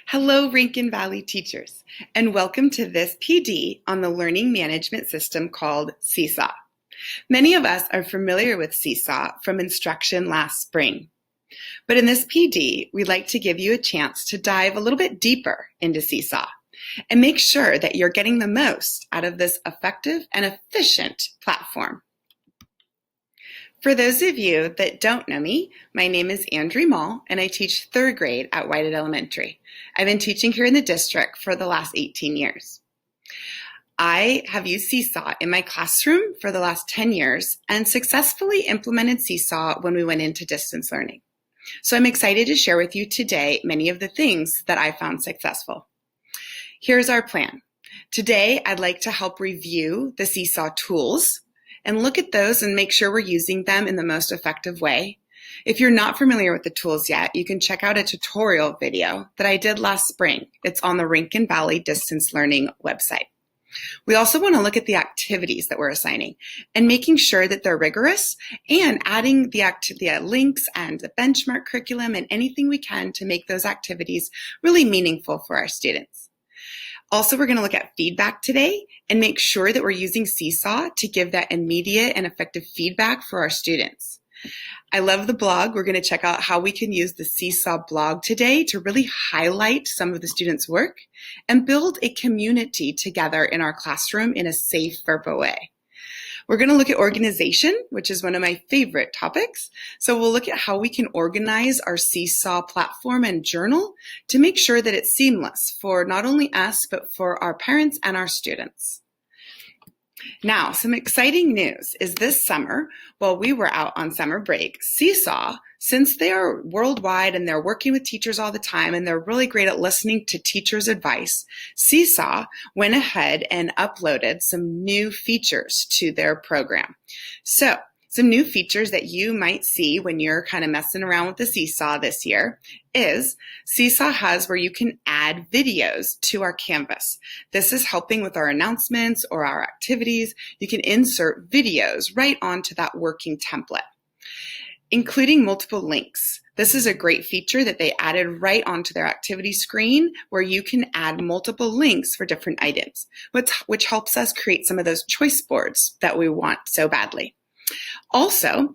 Hello, Rankin Valley teachers, and welcome to this PD on the learning management system called SeeSaw. Many of us are familiar with SeeSaw from instruction last spring. But in this PD, we'd like to give you a chance to dive a little bit deeper into SeeSaw and make sure that you're getting the most out of this effective and efficient platform. For those of you that don't know me, my name is Andrea Mall, and I teach third grade at Whitehead Elementary. I've been teaching here in the district for the last 18 years. I have used SeeSaw in my classroom for the last 10 years and successfully implemented SeeSaw when we went into distance learning. So I'm excited to share with you today many of the things that I found successful. Here's our plan. Today, I'd like to help review the SeeSaw tools and look at those and make sure we're using them in the most effective way. If you're not familiar with the tools yet, you can check out a tutorial video that I did last spring. It's on the Rankin Valley Distance Learning website. We also want to look at the activities that we're assigning and making sure that they're rigorous and adding the links and the benchmark curriculum and anything we can to make those activities really meaningful for our students. Also, we're going to look at feedback today and make sure that we're using SeeSaw to give that immediate and effective feedback for our students. I love the blog. We're going to check out how we can use the SeeSaw blog today to really highlight some of the students' work and build a community together in our classroom in a safer way. We're going to look at organization, which is one of my favorite topics. So we'll look at how we can organize our SeeSaw platform and journal to make sure that it's seamless for not only us, but for our parents and our students. Now, some exciting news is this summer, while we were out on summer break, SeeSaw, since they are worldwide and they're working with teachers all the time and they're really great at listening to teachers' advice, SeeSaw went ahead and uploaded some new features to their program. So, some new features that you might see when you're kind of messing around with the SeeSaw this year is SeeSaw has where you can add videos to our Canvas. This is helping with our announcements or our activities. You can insert videos right onto that working template, including multiple links. This is a great feature that they added right onto their activity screen where you can add multiple links for different items, which helps us create some of those choice boards that we want so badly. Also,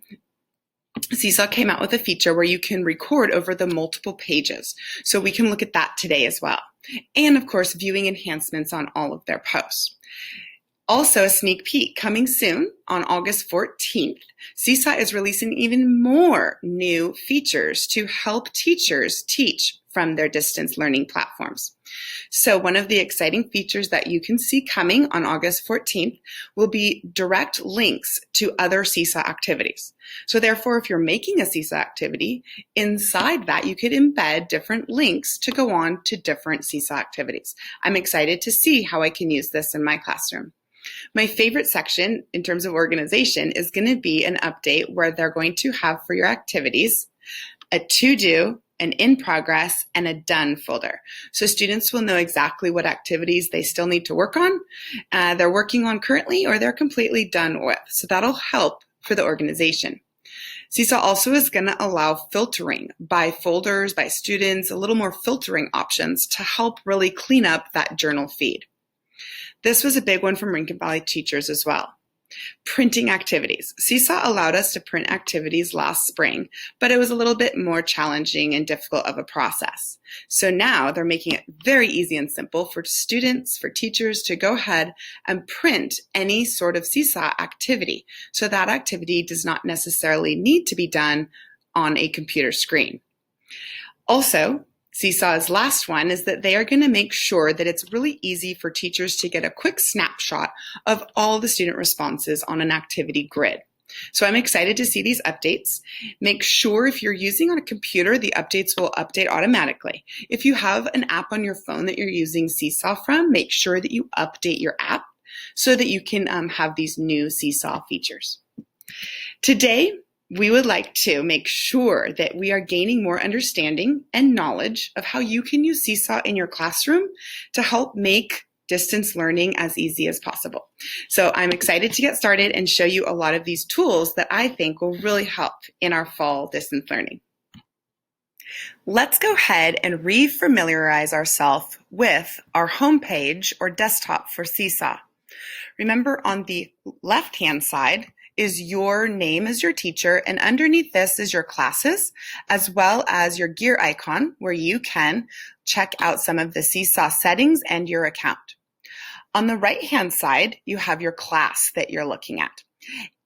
SeeSaw came out with a feature where you can record over the multiple pages. So we can look at that today as well. And of course, viewing enhancements on all of their posts. Also, a sneak peek coming soon on August 14th. SeeSaw is releasing even more new features to help teachers teach from their distance learning platforms. So one of the exciting features that you can see coming on August 14th will be direct links to other SeeSaw activities. So therefore, if you're making a SeeSaw activity, inside that you could embed different links to go on to different SeeSaw activities. I'm excited to see how I can use this in my classroom. My favorite section in terms of organization is going to be an update where they're going to have for your activities a to-do, an in progress, and a done folder. So students will know exactly what activities they still need to work on, they're working on currently, or they're completely done with. So that'll help for the organization. SeeSaw also is going to allow filtering by folders, by students, a little more filtering options to help really clean up that journal feed. This was a big one from Rankin Valley teachers as well. Printing activities. SeeSaw allowed us to print activities last spring, but it was a little bit more challenging and difficult of a process. So now they're making it very easy and simple for students, for teachers to go ahead and print any sort of SeeSaw activity. So that activity does not necessarily need to be done on a computer screen. Also, SeeSaw's last one is that they are going to make sure that it's really easy for teachers to get a quick snapshot of all the student responses on an activity grid. So I'm excited to see these updates. Make sure if you're using on a computer, the updates will update automatically. If you have an app on your phone that you're using SeeSaw from, make sure that you update your app so that you can have these new SeeSaw features. Today, we would like to make sure that we are gaining more understanding and knowledge of how you can use SeeSaw in your classroom to help make distance learning as easy as possible. So I'm excited to get started and show you a lot of these tools that I think will really help in our fall distance learning. Let's go ahead and re-familiarize ourselves with our homepage or desktop for SeeSaw. Remember, on the left-hand side is your name as your teacher, and underneath this is your classes, as well as your gear icon where you can check out some of the SeeSaw settings and your account. On the right-hand side, you have your class that you're looking at.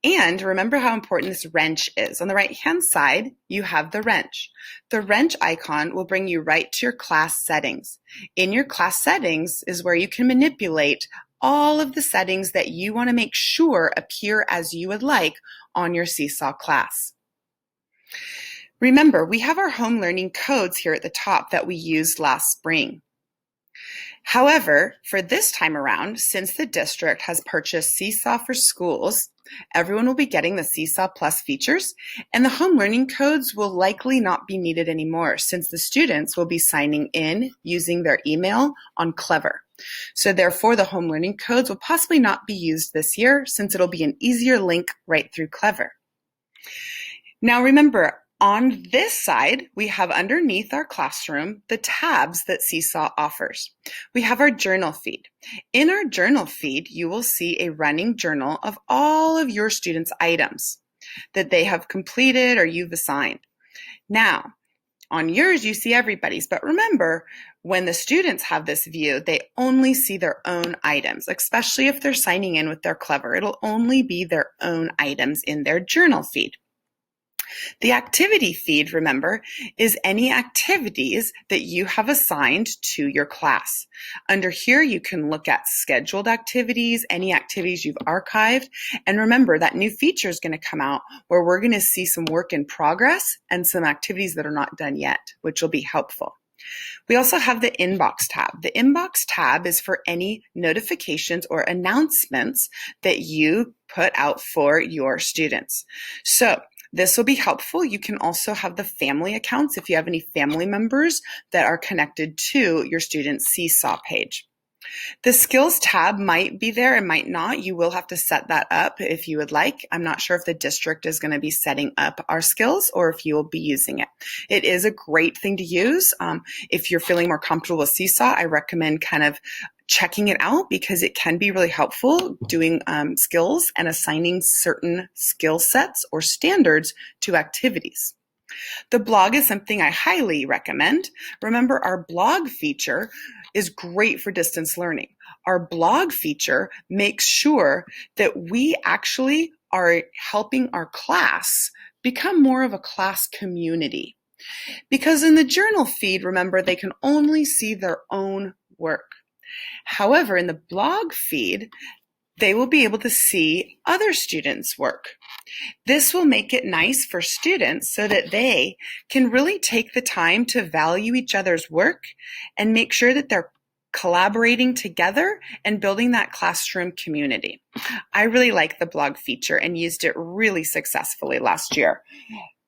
And remember how important this wrench is. On the right-hand side, you have the wrench. The wrench icon will bring you right to your class settings. In your class settings is where you can manipulate all of the settings that you want to make sure appear as you would like on your SeeSaw class. Remember, we have our home learning codes here at the top that we used last spring. However, for this time around, since the district has purchased SeeSaw for Schools, everyone will be getting the SeeSaw Plus features, and the home learning codes will likely not be needed anymore since the students will be signing in using their email on Clever. So therefore, the home learning codes will possibly not be used this year since it'll be an easier link right through Clever. Now remember, on this side, we have underneath our classroom the tabs that SeeSaw offers. We have our journal feed. In our journal feed, you will see a running journal of all of your students' items that they have completed or you've assigned. Now, on yours, you see everybody's, but remember, when the students have this view, they only see their own items, especially if they're signing in with their Clever. It'll only be their own items in their journal feed. The activity feed, remember, is any activities that you have assigned to your class. Under here, you can look at scheduled activities, any activities you've archived, and remember that new feature is going to come out where we're going to see some work in progress and some activities that are not done yet, which will be helpful. We also have the inbox tab. The inbox tab is for any notifications or announcements that you put out for your students. So this will be helpful. You can also have the family accounts if you have any family members that are connected to your student's SeeSaw page. The skills tab might be there and might not. You will have to set that up if you would like. I'm not sure if the district is going to be setting up our skills or if you will be using it. It is a great thing to use. If you're feeling more comfortable with SeeSaw, I recommend kind of checking it out because it can be really helpful doing skills and assigning certain skill sets or standards to activities. The blog is something I highly recommend. Remember, our blog feature is great for distance learning. Our blog feature makes sure that we actually are helping our class become more of a class community. Because in the journal feed, remember, they can only see their own work. However, in the blog feed, they will be able to see other students' work. This will make it nice for students so that they can really take the time to value each other's work and make sure that they're collaborating together and building that classroom community. I really like the blog feature and used it really successfully last year.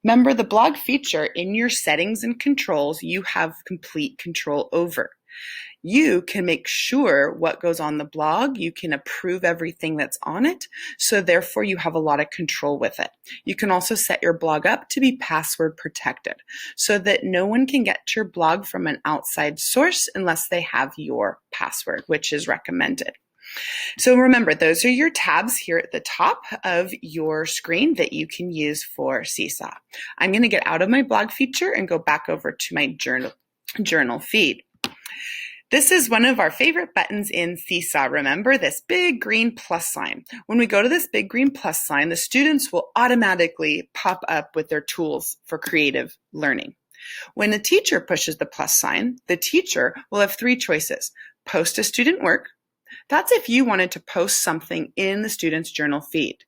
Remember, the blog feature in your settings and controls, you have complete control over. You can make sure what goes on the blog. You can approve everything that's on it. So therefore, you have a lot of control with it. You can also set your blog up to be password protected so that no one can get to your blog from an outside source unless they have your password, which is recommended. So remember, those are your tabs here at the top of your screen that you can use for SeeSaw. I'm going to get out of my blog feature and go back over to my journal feed. This is one of our favorite buttons in SeeSaw. Remember this big green plus sign. When we go to this big green plus sign, the students will automatically pop up with their tools for creative learning. When the teacher pushes the plus sign, the teacher will have three choices. Post a student work. That's if you wanted to post something in the student's journal feed.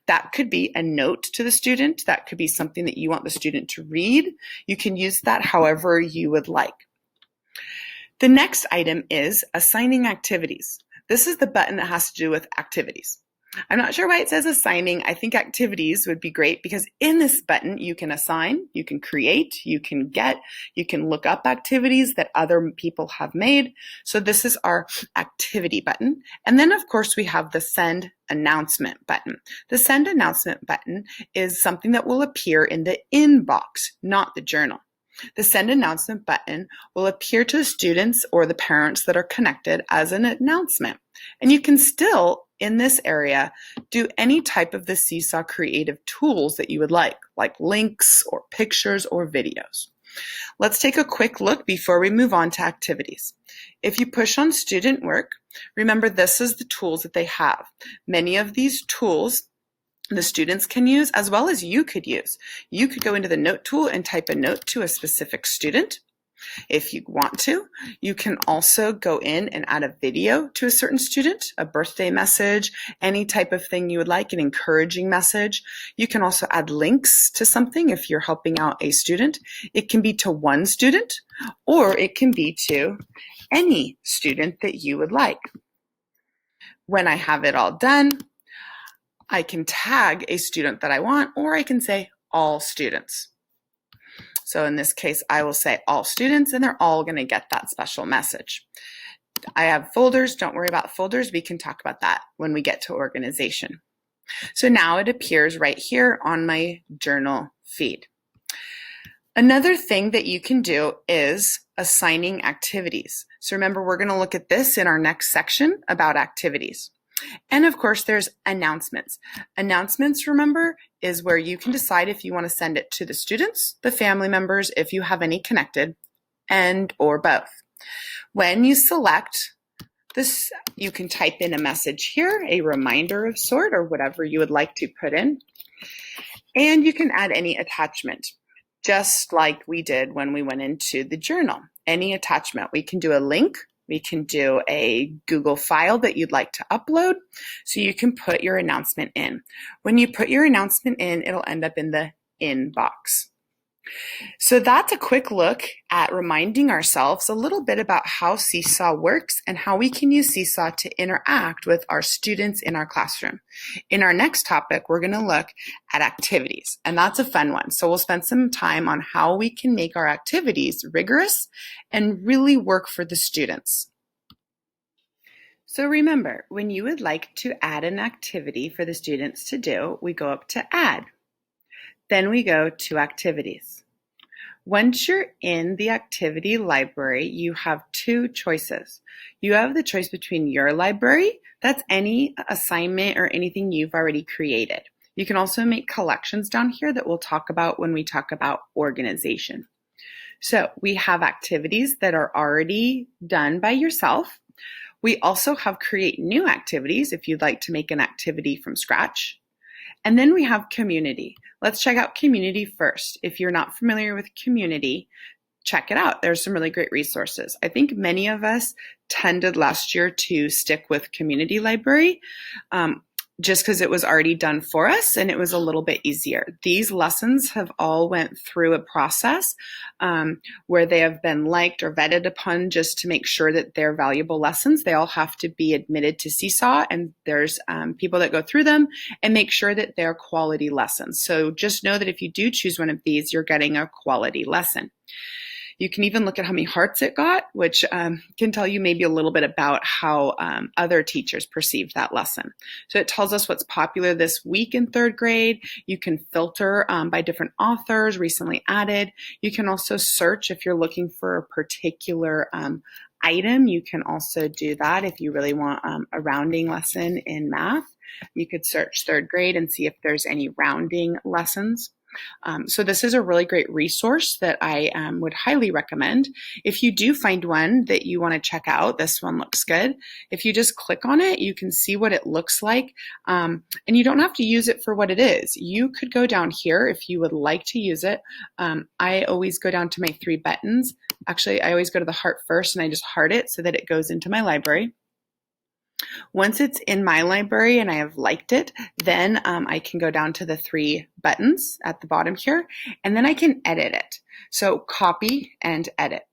That could be a note to the student. That could be something that you want the student to read. You can use that however you would like. The next item is assigning activities. This is the button that has to do with activities. I'm not sure why it says assigning. I think activities would be great because in this button, you can assign, you can create, you can look up activities that other people have made. So this is our activity button. And then of course we have the send announcement button. The send announcement button is something that will appear in the inbox, not the journal. the Send Announcement button will appear to the students or the parents that are connected as an announcement. And you can still, in this area, do any type of the SeeSaw creative tools that you would like links or pictures or videos. Let's take a quick look before we move on to activities. If you push on student work, remember this is the tools that they have. Many of these tools the students can use as well as you could use. You could go into the note tool and type a note to a specific student. If you want to, you can also go in and add a video to a certain student, a birthday message, any type of thing you would like, an encouraging message. You can also add links to something if you're helping out a student. It can be to one student, or it can be to any student that you would like. When I have it all done, I can tag a student that I want, or I can say all students. So in this case, I will say all students, and they're all going to get that special message. I have folders. Don't worry about folders. We can talk about that when we get to organization. So now it appears right here on my journal feed. Another thing that you can do is assigning activities. So remember, we're going to look at this in our next section about activities. And of course, there's announcements. Announcements, remember, is where you can decide if you want to send it to the students, the family members, if you have any connected, and or both. When you select this, you can type in a message here, a reminder of sort, or whatever you would like to put in. And you can add any attachment, just like we did when we went into the journal. Any attachment. We can do a link. We can do a Google file that you'd like to upload, so you can put your announcement in. When you put your announcement in, it'll end up in the inbox. So that's a quick look at reminding ourselves a little bit about how SeeSaw works and how we can use SeeSaw to interact with our students in our classroom. In our next topic, we're going to look at activities, and that's a fun one. So we'll spend some time on how we can make our activities rigorous and really work for the students. So remember, when you would like to add an activity for the students to do, we go up to Add. Then we go to Activities. Once you're in the activity library, you have two choices. You have the choice between your library, that's any assignment or anything you've already created. You can also make collections down here that we'll talk about when we talk about organization. So we have activities that are already done by yourself. We also have create new activities if you'd like to make an activity from scratch. And then we have community. Let's check out community first. If you're not familiar with community, check it out. There's some really great resources. I think many of us tended last year to stick with community library just because it was already done for us and it was a little bit easier. These lessons have all went through a process where they have been liked or vetted upon just to make sure that they're valuable lessons. They all have to be admitted to SeeSaw, and there's people that go through them and make sure that they're quality lessons. So just know that if you do choose one of these, you're getting a quality lesson. You can even look at how many hearts it got, which can tell you maybe a little bit about how other teachers perceived that lesson. So it tells us what's popular this week in third grade. You can filter by different authors recently added. You can also search if you're looking for a particular item. You can also do that if you really want a rounding lesson in math. You could search third grade and see if there's any rounding lessons. So this is a really great resource that I would highly recommend. If you do find one that you want to check out, this one looks good. If you just click on it, you can see what it looks like. And you don't have to use it for what it is. You could go down here if you would like to use it. I always go down to my 3 buttons. Actually, I always go to the heart first and I just heart it so that it goes into my library. Once it's in my library and I have liked it, then I can go down to the 3 buttons at the bottom here, and then I can edit it. So copy and edit.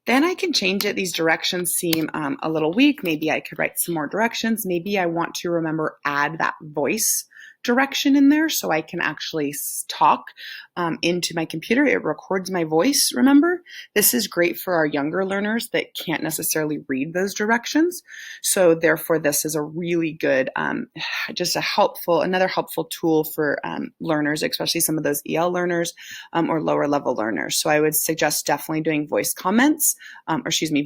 Then I can change it. These directions seem a little weak. Maybe I could write some more directions. Maybe I want to remember add that voice direction in there so I can actually talk into my computer. It records my voice, remember? This is great for our younger learners that can't necessarily read those directions. So therefore, this is a really good, another helpful tool for learners, especially some of those EL learners or lower level learners. So I would suggest definitely doing voice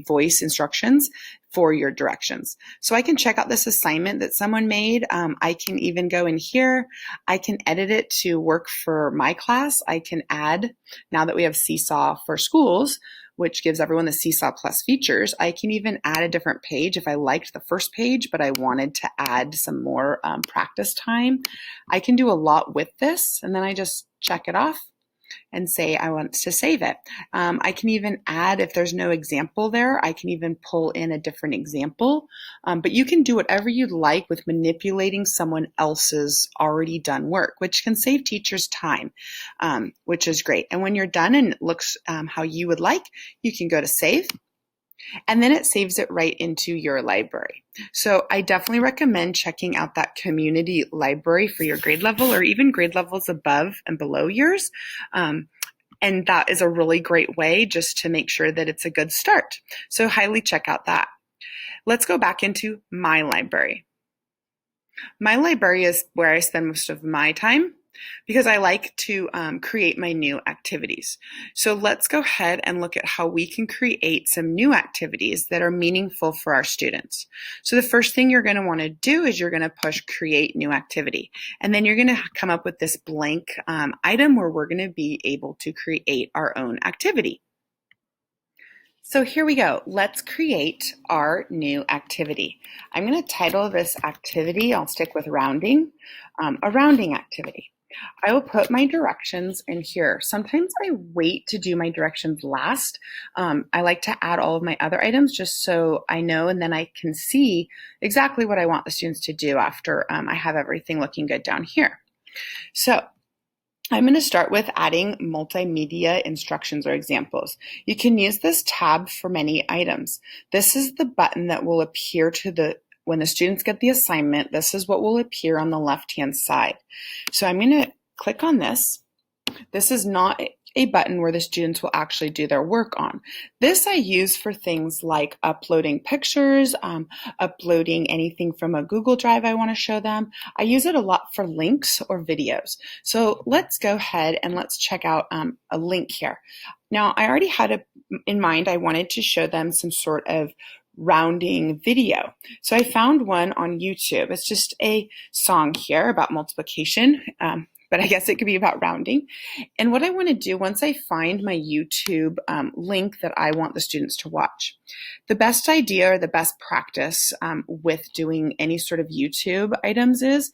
voice instructions for your directions. So I can check out this assignment that someone made. I can even go in here. I can edit it to work for my class. I can add, now that we have SeeSaw for schools, which gives everyone the SeeSaw Plus features, I can even add a different page if I liked the first page, but I wanted to add some more practice time. I can do a lot with this, and then I just check it off and say I want to save it. I can even add, if there's no example there, I can even pull in a different example. But you can do whatever you'd like with manipulating someone else's already done work, which can save teachers time, which is great. And when you're done and it looks how you would like, you can go to save. And then it saves it right into your library. So I definitely recommend checking out that community library for your grade level or even grade levels above and below yours. And that is a really great way just to make sure that it's a good start. So highly check out that. Let's go back into my library. My library is where I spend most of my time because I like to create my new activities. So let's go ahead and look at how we can create some new activities that are meaningful for our students. So the first thing you're going to want to do is you're going to push create new activity. And then you're going to come up with this blank item where we're going to be able to create our own activity. So here we go. Let's create our new activity. I'm going to title this activity, I'll stick with rounding, a rounding activity. I will put my directions in here. Sometimes I wait to do my directions last. I like to add all of my other items just so I know, and then I can see exactly what I want the students to do after I have everything looking good down here. So I'm going to start with adding multimedia instructions or examples. You can use this tab for many items. This is the button that will appear when the students get the assignment. This is what will appear on the left-hand side. So I'm going to click on this. This is not a button where the students will actually do their work on. This I use for things like uploading pictures, uploading anything from a Google Drive I want to show them. I use it a lot for links or videos. So let's go ahead and let's check out a link here. Now, I already had in mind I wanted to show them some sort of rounding video. So I found one on YouTube. It's just a song here about multiplication, but I guess it could be about rounding. And what I want to do once I find my YouTube link that I want the students to watch, the best idea or the best practice with doing any sort of YouTube items is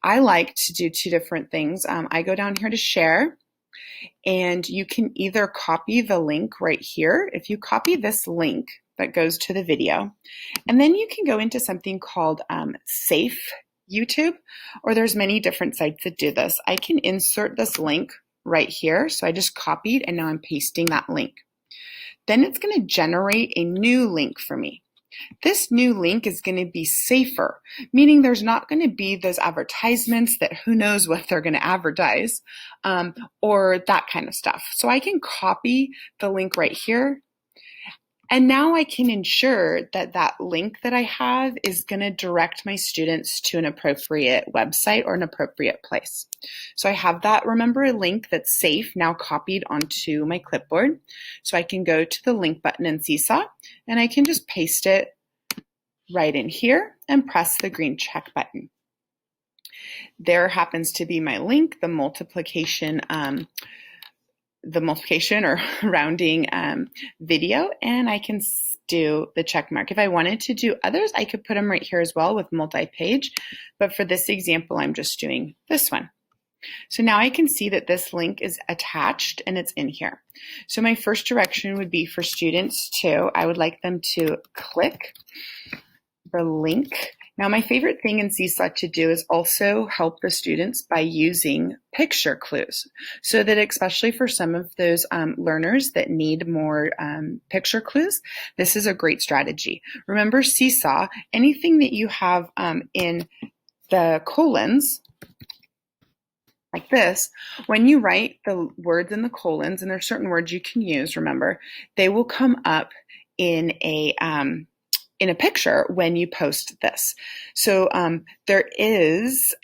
I like to do two different things. I go down here to share, and you can either copy the link right here. If you copy this link that goes to the video, and then you can go into something called Safe YouTube, or there's many different sites that do this. I can insert this link right here. So I just copied and now I'm pasting that link. Then it's going to generate a new link for me. This new link is going to be safer, meaning there's not going to be those advertisements that who knows what they're going to advertise or that kind of stuff. So I can copy the link right here. And now I can ensure that that link that I have is going to direct my students to an appropriate website or an appropriate place. So I have that, remember, a link that's safe now copied onto my clipboard. So I can go to the link button in SeeSaw and I can just paste it right in here and press the green check button. There happens to be my link, the multiplication or rounding video, and I can do the check mark. If I wanted to do others, I could put them right here as well with multi-page, but for this example, I'm just doing this one. So now I can see that this link is attached and it's in here. So my first direction would be for students I would like them to click the link. Now, my favorite thing in SeeSaw to do is also help the students by using picture clues, so that especially for some of those learners that need more picture clues, this is a great strategy. Remember, SeeSaw, anything that you have in the colons like this, when you write the words in the colons, and there's certain words you can use, remember, they will come up in a picture when you post this. So there is,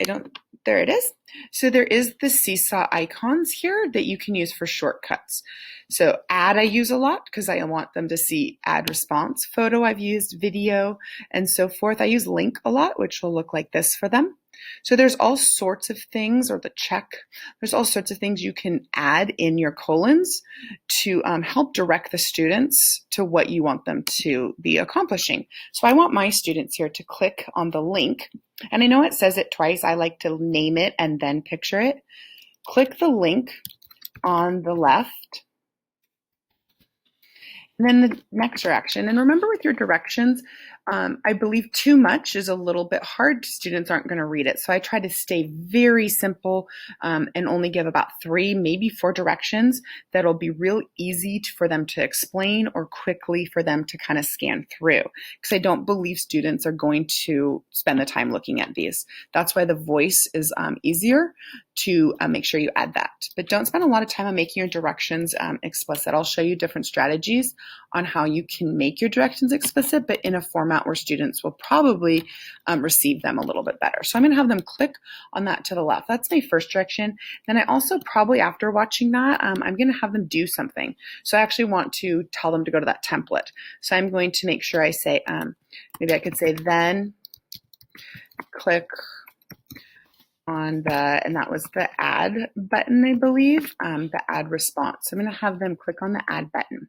there it is. So there is the SeeSaw icons here that you can use for shortcuts. So add I use a lot because I want them to see add response. Photo I've used, video, and so forth. I use link a lot, which will look like this for them. So there's all sorts of things, or the check, there's all sorts of things you can add in your colons to help direct the students to what you want them to be accomplishing. So I want my students here to click on the link, and I know it says it twice. I like to name it and then picture it. Click the link on the left, and then the next direction. And remember with your directions, I believe too much is a little bit hard. Students aren't going to read it. So I try to stay very simple and only give about 3, maybe 4 directions that'll be real easy for them to explain or quickly for them to kind of scan through. Because I don't believe students are going to spend the time looking at these. That's why the voice is easier to make sure you add that. But don't spend a lot of time on making your directions explicit. I'll show you different strategies on how you can make your directions explicit, but in a format where students will probably receive them a little bit better. So I'm going to have them click on that to the left. That's my first direction. Then I also probably, after watching that, I'm going to have them do something. So I actually want to tell them to go to that template. So I'm going to make sure I say, maybe I could say, then click on the, and that was the add button, I believe, the add response. So I'm going to have them click on the add button.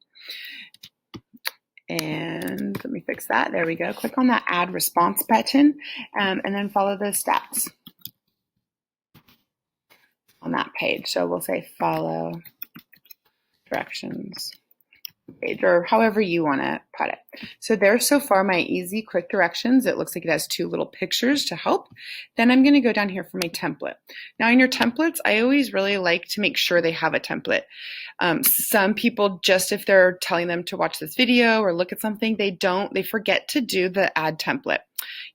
And let me fix that. There we go. Click on that add response button and then follow the steps on that page. So we'll say follow directions page, or however you want to put it. So there's so far my easy quick directions. It looks like it has 2 little pictures to help. Then I'm going to go down here for my template. Now in your templates, I always really like to make sure they have a template. Some people, just if they're telling them to watch this video or look at something, they forget to do the add template.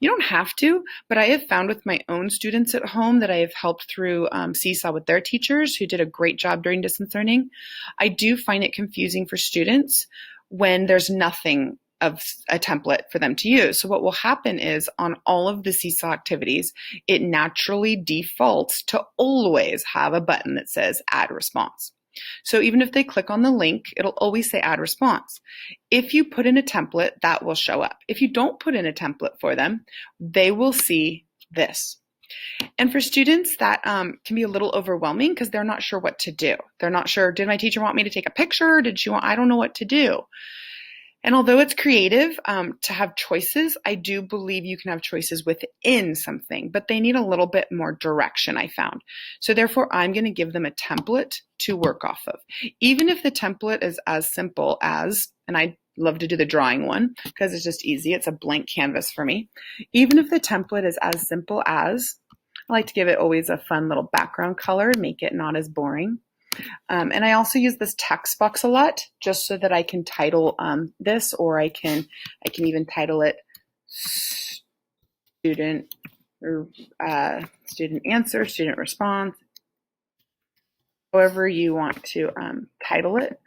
You don't have to, but I have found with my own students at home that I have helped through SeeSaw with their teachers who did a great job during distance learning. I do find it confusing for students when there's nothing of a template for them to use. So what will happen is on all of the SeeSaw activities, it naturally defaults to always have a button that says add response. So even if they click on the link, it'll always say add response. If you put in a template, that will show up. If you don't put in a template for them, they will see this. And for students, that can be a little overwhelming because they're not sure what to do. They're not sure, did my teacher want me to take a picture? Did she want, I don't know what to do. And although it's creative to have choices, I do believe you can have choices within something, but they need a little bit more direction, I found. So therefore, I'm going to give them a template to work off of. Even if the template is as simple as, and I love to do the drawing one because it's just easy. It's a blank canvas for me. Even if the template is as simple as, I like to give it always a fun little background color, make it not as boring. And I also use this text box a lot just so that I can title this, or I can even title it student or student answer, student response, however you want to title it.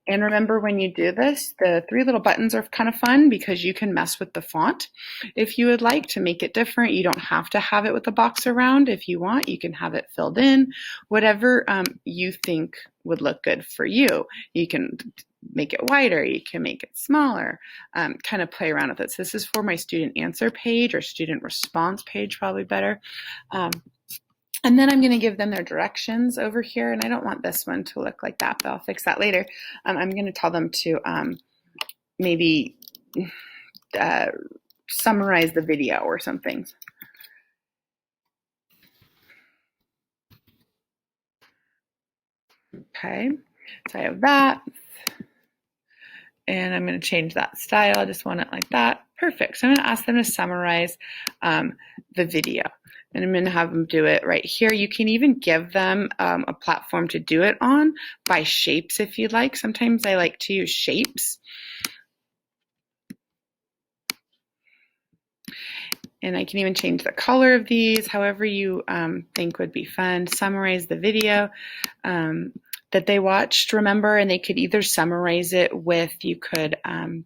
And remember, when you do this, the 3 little buttons are kind of fun because you can mess with the font if you would like to make it different. You don't have to have it with the box around. If you want, you can have it filled in, whatever you think would look good for you. You can make it wider, you can make it smaller, kind of play around with it. So this is for my student answer page, or student response page, probably better. And then I'm going to give them their directions over here. And I don't want this one to look like that, but I'll fix that later. I'm going to tell them to maybe summarize the video or something. Okay, so I have that. And I'm going to change that style. I just want it like that. Perfect. So I'm going to ask them to summarize the video. And I'm going to have them do it right here. You can even give them a platform to do it on by shapes if you'd like. Sometimes I like to use shapes. And I can even change the color of these, however you think would be fun. Summarize the video that they watched, remember, and they could either summarize it with, you could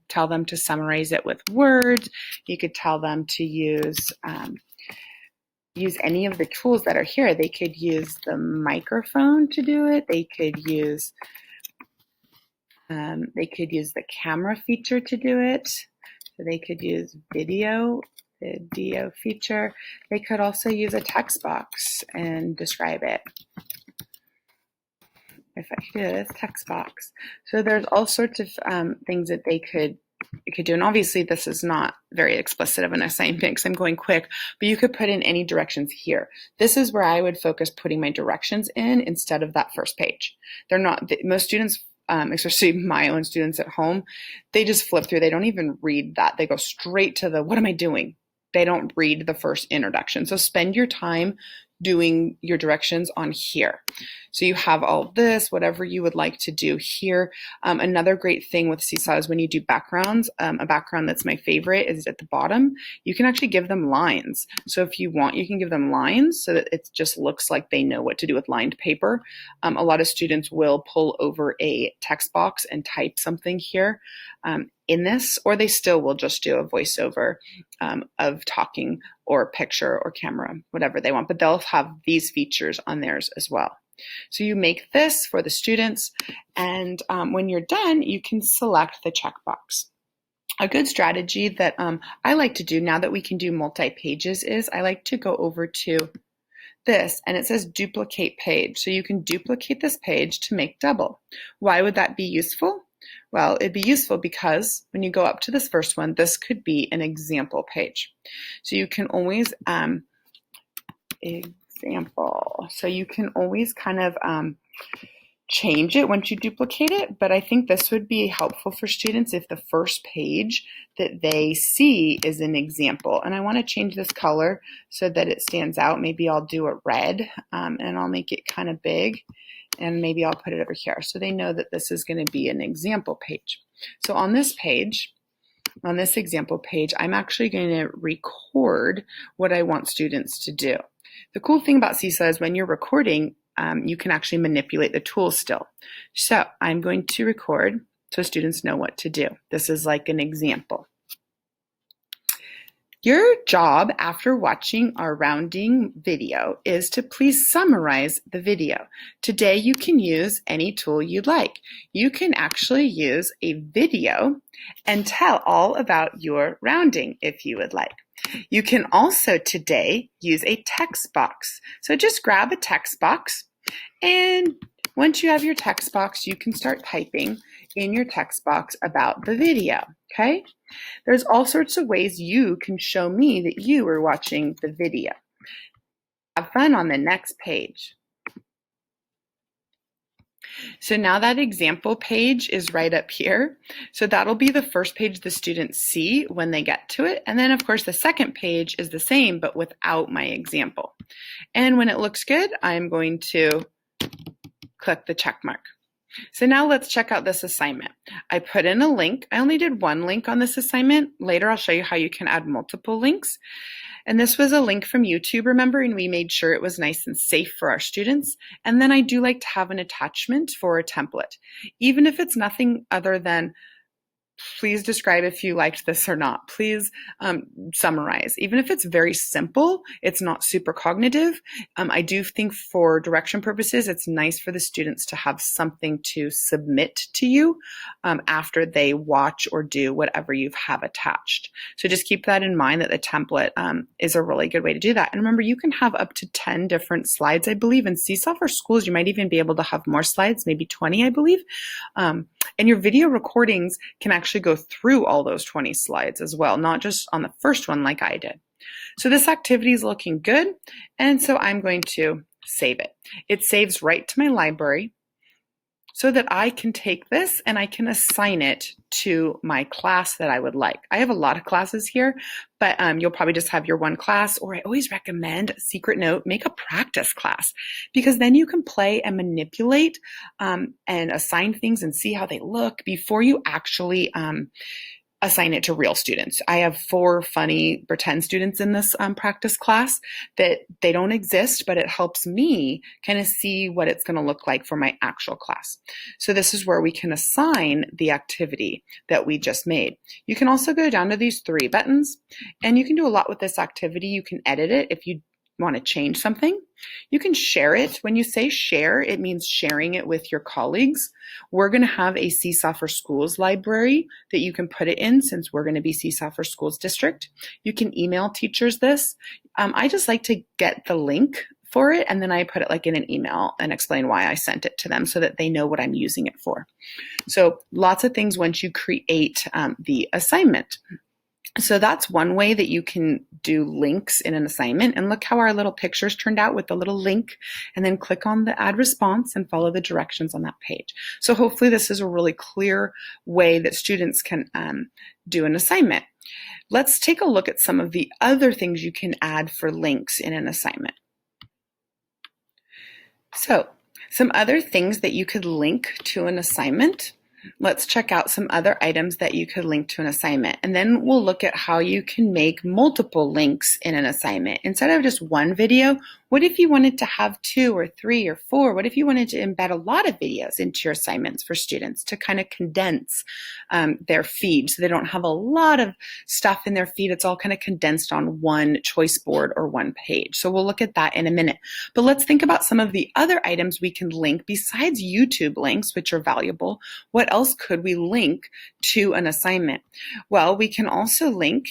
tell them to summarize it with words. You could tell them to use any of the tools that are here. They could use the microphone to do it. They could use the camera feature to do it. So they could use video feature. They could also use a text box and describe it. If I could do this text box. So there's all sorts of things that they could do. And obviously this is not very explicit of an assignment because I'm going quick, but you could put in any directions here. This is where I would focus putting my directions in instead of that first page. They're not, most students, especially my own students at home, they just flip through. They don't even read that. They go straight to the, what am I doing? They don't read the first introduction. So spend your time doing your directions on here. So you have all this, whatever you would like to do here. Another great thing with SeeSaw is when you do backgrounds, a background that's my favorite is at the bottom. You can actually give them lines. So if you want, you can give them lines so that it just looks like they know what to do with lined paper. A lot of students will pull over a text box and type something here in this, or they still will just do a voiceover of talking or picture or camera, whatever they want, but they'll have these features on theirs as well. So you make this for the students, and when you're done, you can select the checkbox. A good strategy that I like to do now that we can do multi-pages is I like to go over to this, and it says duplicate page. So you can duplicate this page to make double. Why would that be useful? Well, it'd be useful because when you go up to this first one, this could be an example page. So you can always example. So you can always kind of change it once you duplicate it, but I think this would be helpful for students if the first page that they see is an example. And I want to change this color so that it stands out. Maybe I'll do a red and I'll make it kind of big, and maybe I'll put it over here so they know that this is going to be an example page. So on this page, on this example page, I'm actually going to record what I want students to do. The cool thing about SeeSaw is when you're recording, you can actually manipulate the tools still. So I'm going to record so students know what to do. This is like an example. Your job after watching our rounding video is to please summarize the video. Today you can use any tool you'd like. You can actually use a video and tell all about your rounding if you would like. You can also today use a text box. So just grab a text box, and once you have your text box, you can start typing in your text box about the video, okay? There's all sorts of ways you can show me that you are watching the video. Have fun on the next page. So now that example page is right up here. So that'll be the first page the students see when they get to it. And then of course the second page is the same, but without my example. And when it looks good, I'm going to click the check mark. So now let's check out this assignment. I put in a link. I only did one link on this assignment. Later I'll show you how you can add multiple links. And this was a link from YouTube, remember, and we made sure it was nice and safe for our students. And then I do like to have an attachment for a template, even if it's nothing other than, please describe if you liked this or not. Please summarize. Even if it's very simple, it's not super cognitive. I do think for direction purposes, it's nice for the students to have something to submit to you after they watch or do whatever you have attached. So just keep that in mind, that the template is a really good way to do that. And remember, you can have up to 10 different slides, I believe. In SeeSaw for Schools, you might even be able to have more slides, maybe 20, I believe. And your video recordings can actually go through all those 20 slides as well, not just on the first one like I did. So this activity is looking good, and so I'm going to save it. It saves right to my library so that I can take this and I can assign it to my class that I would like. I have a lot of classes here, but you'll probably just have your one class, or I always recommend, secret note, make a practice class, because then you can play and manipulate and assign things and see how they look before you actually assign it to real students. I have 4 funny pretend students in this practice class that they don't exist, but it helps me kind of see what it's going to look like for my actual class. So this is where we can assign the activity that we just made. You can also go down to these 3 buttons, and you can do a lot with this activity. You can edit it if you want to change something. You can share it. When you say share, it means sharing it with your colleagues. We're going to have a SeeSaw for Schools library that you can put it in, since we're going to be SeeSaw for Schools district. You can email teachers this. I just like to get the link for it, and then I put it like in an email and explain why I sent it to them so that they know what I'm using it for. So lots of things once you create the assignment. So that's one way that you can do links in an assignment. And look how our little pictures turned out with the little link, and then click on the add response and follow the directions on that page. So hopefully this is a really clear way that students can do an assignment. Let's take a look at some of the other things you can add for links in an assignment. So some other things that you could link to an assignment. Let's check out some other items that you could link to an assignment, and then we'll look at how you can make multiple links in an assignment. Instead of just one video, what if you wanted to have 2 or 3 or 4? What if you wanted to embed a lot of videos into your assignments for students to kind of condense their feed, so they don't have a lot of stuff in their feed? It's all kind of condensed on one choice board or one page. So we'll look at that in a minute. But let's think about some of the other items we can link besides YouTube links, which are valuable. What else could we link to an assignment? Well, we can also link.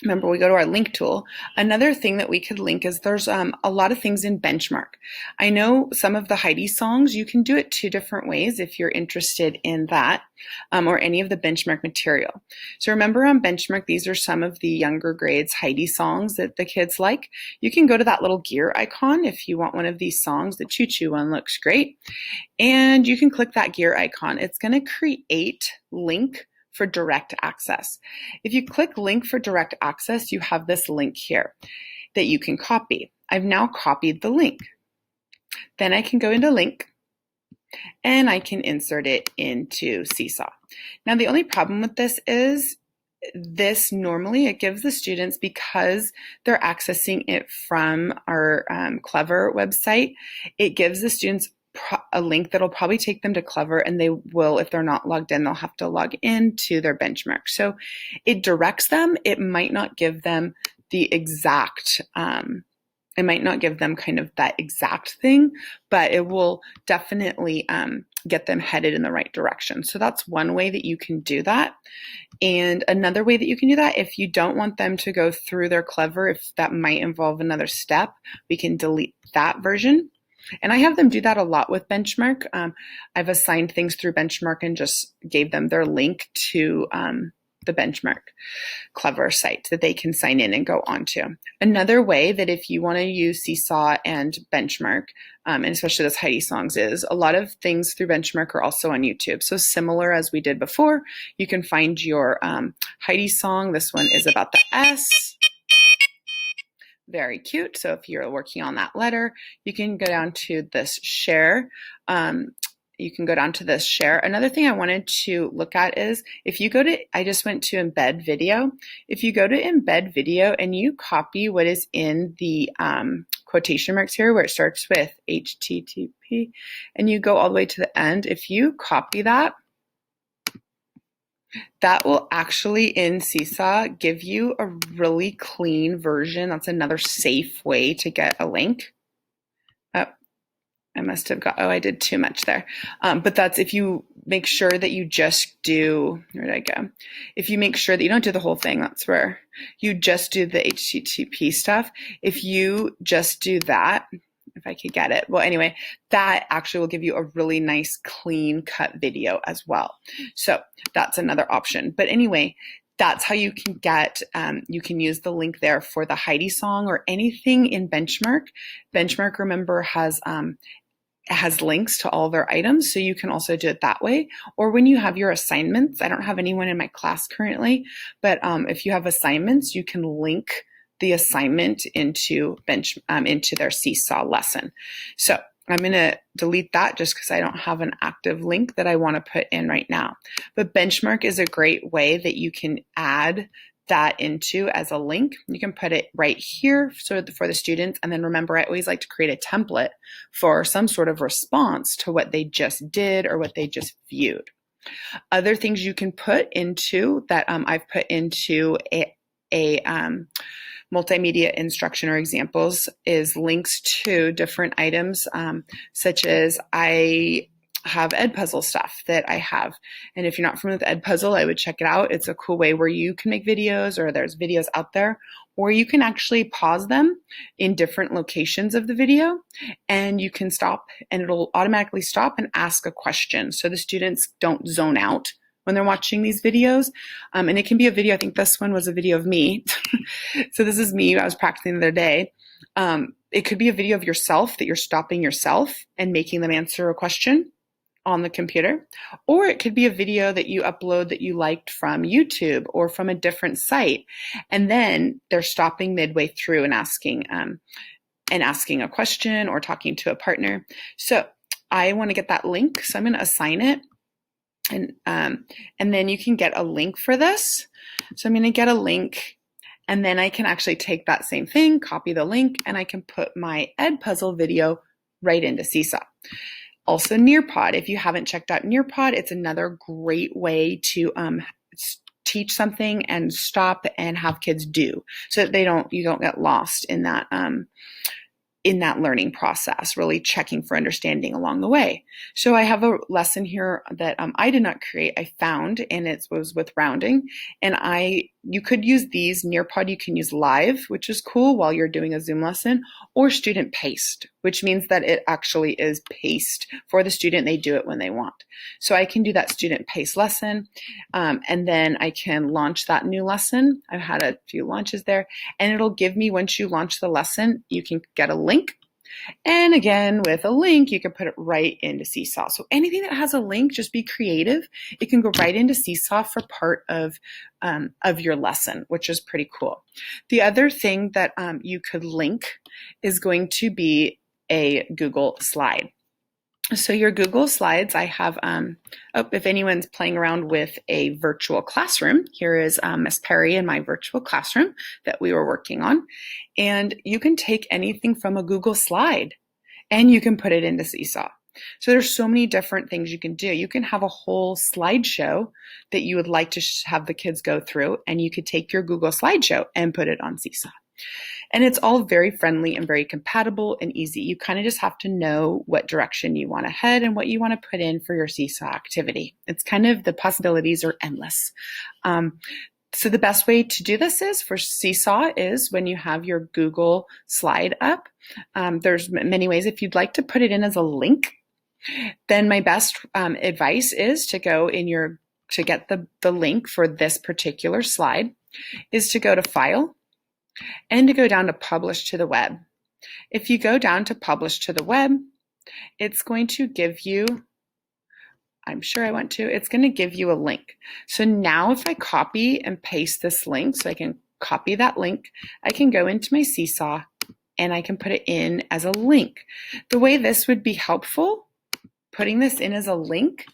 Remember, we go to our link tool. Another thing that we could link is there's a lot of things in Benchmark. I know some of the Heidi songs, you can do it 2 different ways if you're interested in that, or any of the Benchmark material. So remember, on Benchmark, these are some of the younger grades Heidi songs that the kids like. You can go to that little gear icon if you want one of these songs. The Choo Choo one looks great. And you can click that gear icon. It's going to create link for direct access. If you click link for direct access, you have this link here that you can copy. I've now copied the link. Then I can go into link, and I can insert it into SeeSaw. Now, the only problem with this is this normally it gives the students, because they're accessing it from our Clever website, it gives the students a link that'll probably take them to Clever, and they will, if they're not logged in, they'll have to log into their Benchmark. So it directs them. It might not give them the exact, it might not give them kind of that exact thing, but it will definitely get them headed in the right direction. So that's one way that you can do that. And another way that you can do that, if you don't want them to go through their Clever, if that might involve another step, we can delete that version. And I have them do that a lot with Benchmark. I've assigned things through Benchmark and just gave them their link to the Benchmark Clever site that they can sign in and go onto. Another way that if you want to use SeeSaw and Benchmark, and especially those Heidi songs, is a lot of things through Benchmark are also on YouTube. So similar as we did before, you can find your Heidi song. This one is about the S. Very cute. So if you're working on that letter, you can go down to this share. You can go down to this share. Another thing I wanted to look at is if you go to, I just went to embed video. If you go to embed video and you copy what is in the quotation marks here, where it starts with HTTP, and you go all the way to the end, if you copy that, that will actually in SeeSaw give you a really clean version. That's another safe way to get a link. Oh, I must have got, oh, I did too much there. But that's if you make sure that you just do, where did I go? If you make sure that you don't do the whole thing, that's where you just do the HTTP stuff. If you just do that, if I could get it. Well, anyway, that actually will give you a really nice clean cut video as well. So that's another option. But anyway, that's how you can get, you can use the link there for the Heidi song or anything in Benchmark. Benchmark, remember, has links to all their items, so you can also do it that way. Or when you have your assignments, I don't have anyone in my class currently, but if you have assignments, you can link the assignment into their SeeSaw lesson. So I'm going to delete that just because I don't have an active link that I want to put in right now. But benchmark is a great way that you can add that into as a link. You can put it right here for the students. And then remember, I always like to create a template for some sort of response to what they just did or what they just viewed. Other things you can put into that I've put into a multimedia instruction or examples is links to different items, such as I have Edpuzzle stuff that I have. And if you're not familiar with Edpuzzle, I would check it out. It's a cool way where you can make videos, or there's videos out there, or you can actually pause them in different locations of the video, and you can stop and it'll automatically stop and ask a question. So the students don't zone out when they're watching these videos. And it can be a video. I think this one was a video of me. So this is me. I was practicing the other day. It could be a video of yourself that you're stopping yourself and making them answer a question on the computer, or it could be a video that you upload that you liked from YouTube or from a different site, and then they're stopping midway through and asking a question or talking to a partner. So I want to get that link, so I'm going to assign it, and then you can get a link for this. So I'm going to get a link, and then I can actually take that same thing, copy the link, and I can put my Edpuzzle video right into SeeSaw. Also, Nearpod. If you haven't checked out Nearpod, it's another great way to teach something and stop and have kids do, so that you don't get lost in that learning process, really checking for understanding along the way. So I have a lesson here that I did not create. I found, and it was with rounding. And you could use these Nearpod. You can use live, which is cool while you're doing a Zoom lesson, or student paced, which means that it actually is paced for the student. They do it when they want. So I can do that student paced lesson, and then I can launch that new lesson. I've had a few launches there, and it'll give me, once you launch the lesson, you can get a link. And again, with a link, you can put it right into SeeSaw. So anything that has a link, just be creative. It can go right into SeeSaw for part of your lesson, which is pretty cool. The other thing that you could link is going to be a Google slide. So your Google Slides, I have, if anyone's playing around with a virtual classroom, here is Miss Perry in my virtual classroom that we were working on. And you can take anything from a Google slide and you can put it into SeeSaw. So there's so many different things you can do. You can have a whole slideshow that you would like to have the kids go through, and you could take your Google slideshow and put it on SeeSaw. And it's all very friendly and very compatible and easy. You kind of just have to know what direction you want to head and what you want to put in for your SeeSaw activity. It's kind of, the possibilities are endless. So the best way to do this is for SeeSaw is when you have your Google slide up. There's many ways. If you'd like to put it in as a link, then my best advice is to go to get the link for this particular slide is to go to File, and to go down to Publish to the Web. If you go down to Publish to the Web, it's going to give you, it's going to give you a link. So now if I copy and paste this link, so I can copy that link, I can go into my SeeSaw and I can put it in as a link. The way this would be helpful, putting this in as a link,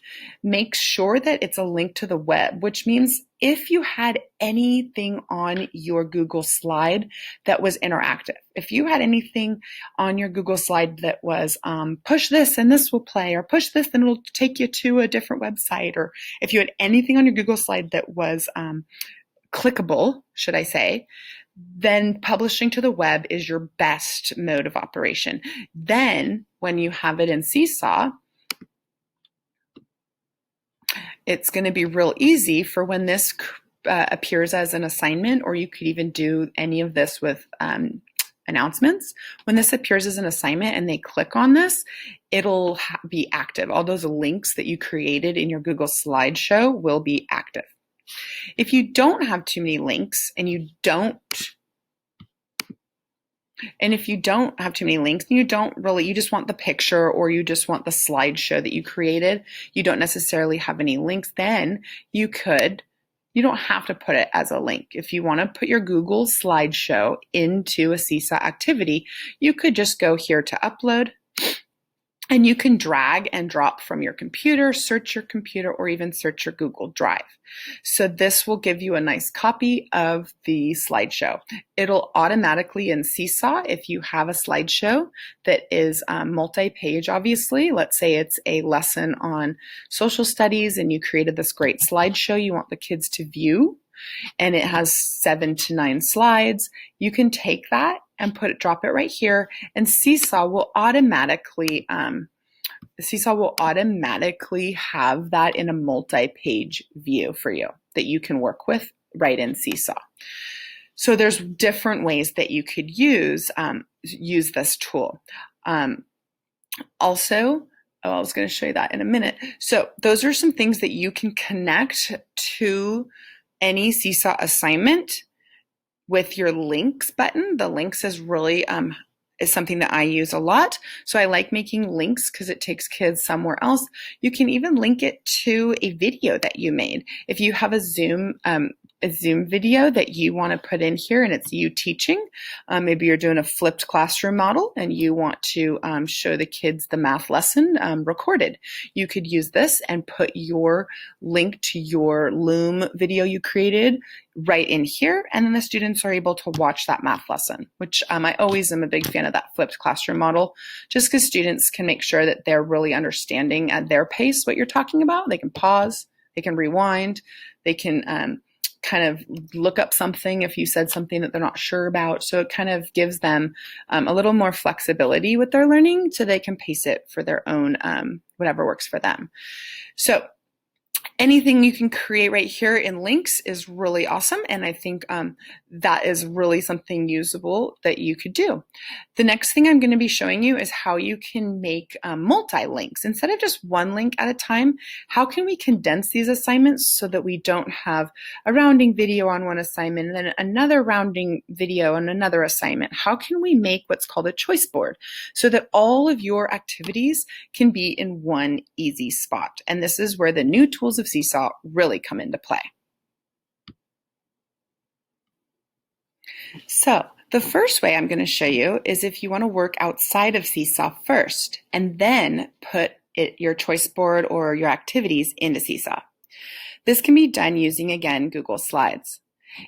make sure that it's a link to the web, which means if you had anything on your Google slide that was interactive, if you had anything on your Google slide that was push this and this will play, or push this and it'll take you to a different website, or if you had anything on your Google slide that was clickable, should I say, then publishing to the web is your best mode of operation. Then when you have it in SeeSaw, it's going to be real easy for when this appears as an assignment, or you could even do any of this with announcements. When this appears as an assignment and they click on this, it'll be active. All those links that you created in your Google slideshow will be active. If you don't have too many links and you don't have too many links, and you just want the picture, or you just want the slideshow that you created, you don't necessarily have any links, then you don't have to put it as a link. If you want to put your Google slideshow into a SeeSaw activity, you could just go here to upload, And you can drag and drop from your computer, search your computer, or even search your Google Drive. So this will give you a nice copy of the slideshow. It'll automatically in SeeSaw, if you have a slideshow that is multi-page, obviously, let's say it's a lesson on social studies and you created this great slideshow you want the kids to view, and it has 7 to 9 slides, you can take that and drop it right here, and SeeSaw will automatically have that in a multi-page view for you that you can work with right in SeeSaw. So there's different ways that you could use this tool. Also, I was going to show you that in a minute. So those are some things that you can connect to any SeeSaw assignment with your links button. The links is really is something that I use a lot. So I like making links because it takes kids somewhere else. You can even link it to a video that you made. If you have a Zoom video that you want to put in here and it's you teaching, maybe you're doing a flipped classroom model and you want to show the kids the math lesson recorded. You could use this and put your link to your Loom video you created right in here, and then the students are able to watch that math lesson, which I always am a big fan of that flipped classroom model, just because students can make sure that they're really understanding at their pace what you're talking about. They can pause, they can rewind, they can kind of look up something if you said something that they're not sure about. So it kind of gives them a little more flexibility with their learning so they can pace it for their own, whatever works for them. So anything you can create right here in links is really awesome. And I think that is really something usable that you could do. The next thing I'm going to be showing you is how you can make multi-links. Instead of just one link at a time, how can we condense these assignments so that we don't have a rounding video on one assignment and then another rounding video on another assignment? How can we make what's called a choice board so that all of your activities can be in one easy spot? And this is where the new tools of SeeSaw really come into play. So the first way I'm going to show you is if you want to work outside of SeeSaw first and then put your choice board or your activities into SeeSaw. This can be done using, again, Google Slides.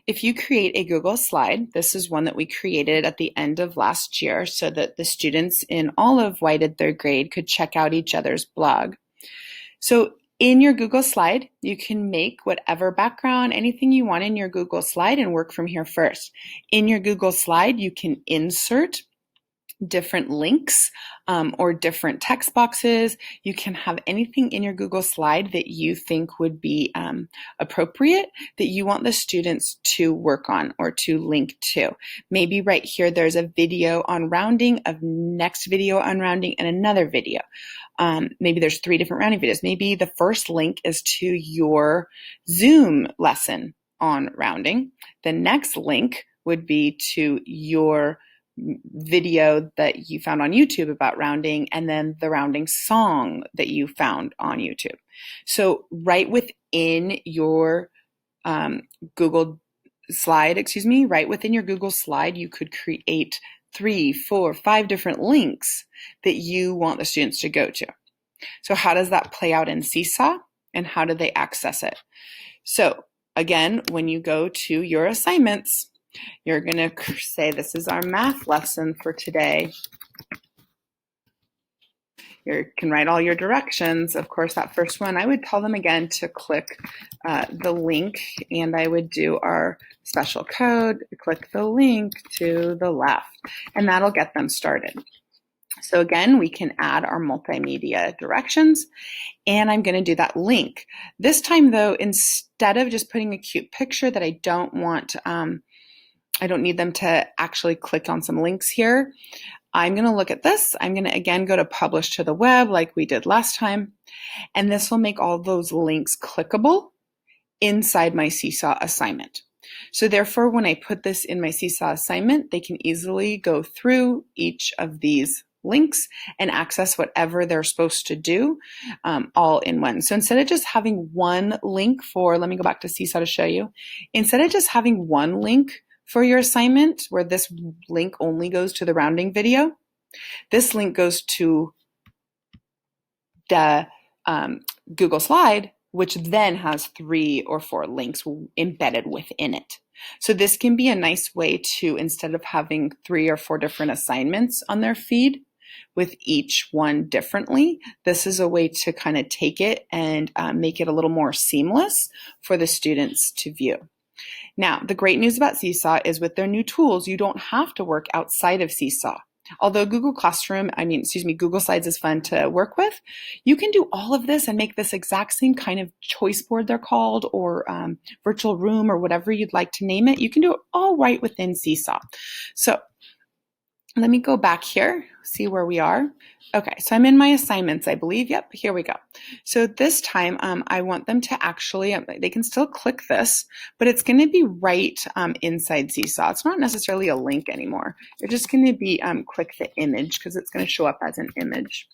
If you create a Google slide, this is one that we created at the end of last year so that the students in all of Whited third grade could check out each other's blog. So in your Google slide, you can make whatever background, anything you want in your Google slide and work from here first. In your Google slide, you can insert different links or different text boxes. You can have anything in your Google slide that you think would be appropriate that you want the students to work on or to link to. Maybe right here there's a video on rounding, a next video on rounding, and another video. Maybe there's 3 different rounding videos. Maybe the first link is to your Zoom lesson on rounding. The next link would be to your video that you found on YouTube about rounding, and then the rounding song that you found on YouTube. So right within your Google slide, right within your Google slide, you could create 3, 4, 5 different links that you want the students to go to. So how does that play out in SeeSaw, and how do they access it? So again, when you go to your assignments, you're going to say, this is our math lesson for today. You can write all your directions. Of course, that first one, I would tell them again to click the link, and I would do our special code, click the link to the left, and that'll get them started. So again, we can add our multimedia directions, and I'm going to do that link. This time though, instead of just putting a cute picture that I don't want, I don't need them to actually click on some links here, I'm going to look at this. I'm going to again go to publish to the web like we did last time, and this will make all those links clickable inside my SeeSaw assignment. So therefore, when I put this in my SeeSaw assignment, they can easily go through each of these links and access whatever they're supposed to do all in one. So instead of just having one link for, let me go back to SeeSaw to show you, instead of just having one link for your assignment where this link only goes to the rounding video, this link goes to the Google slide, which then has 3 or 4 links embedded within it. So this can be a nice way to, instead of having 3 or 4 different assignments on their feed with each one differently, this is a way to kind of take it and make it a little more seamless for the students to view. Now, the great news about SeeSaw is with their new tools, you don't have to work outside of SeeSaw. Although Google Slides is fun to work with, you can do all of this and make this exact same kind of choice board, they're called, or virtual room, or whatever you'd like to name it. You can do it all right within SeeSaw. So let me go back here, see where we are. Okay, so I'm in my assignments, I believe. Yep, here we go. So this time I want them to actually, they can still click this, but it's going to be right inside SeeSaw. It's not necessarily a link anymore. You're just going to be click the image because it's going to show up as an image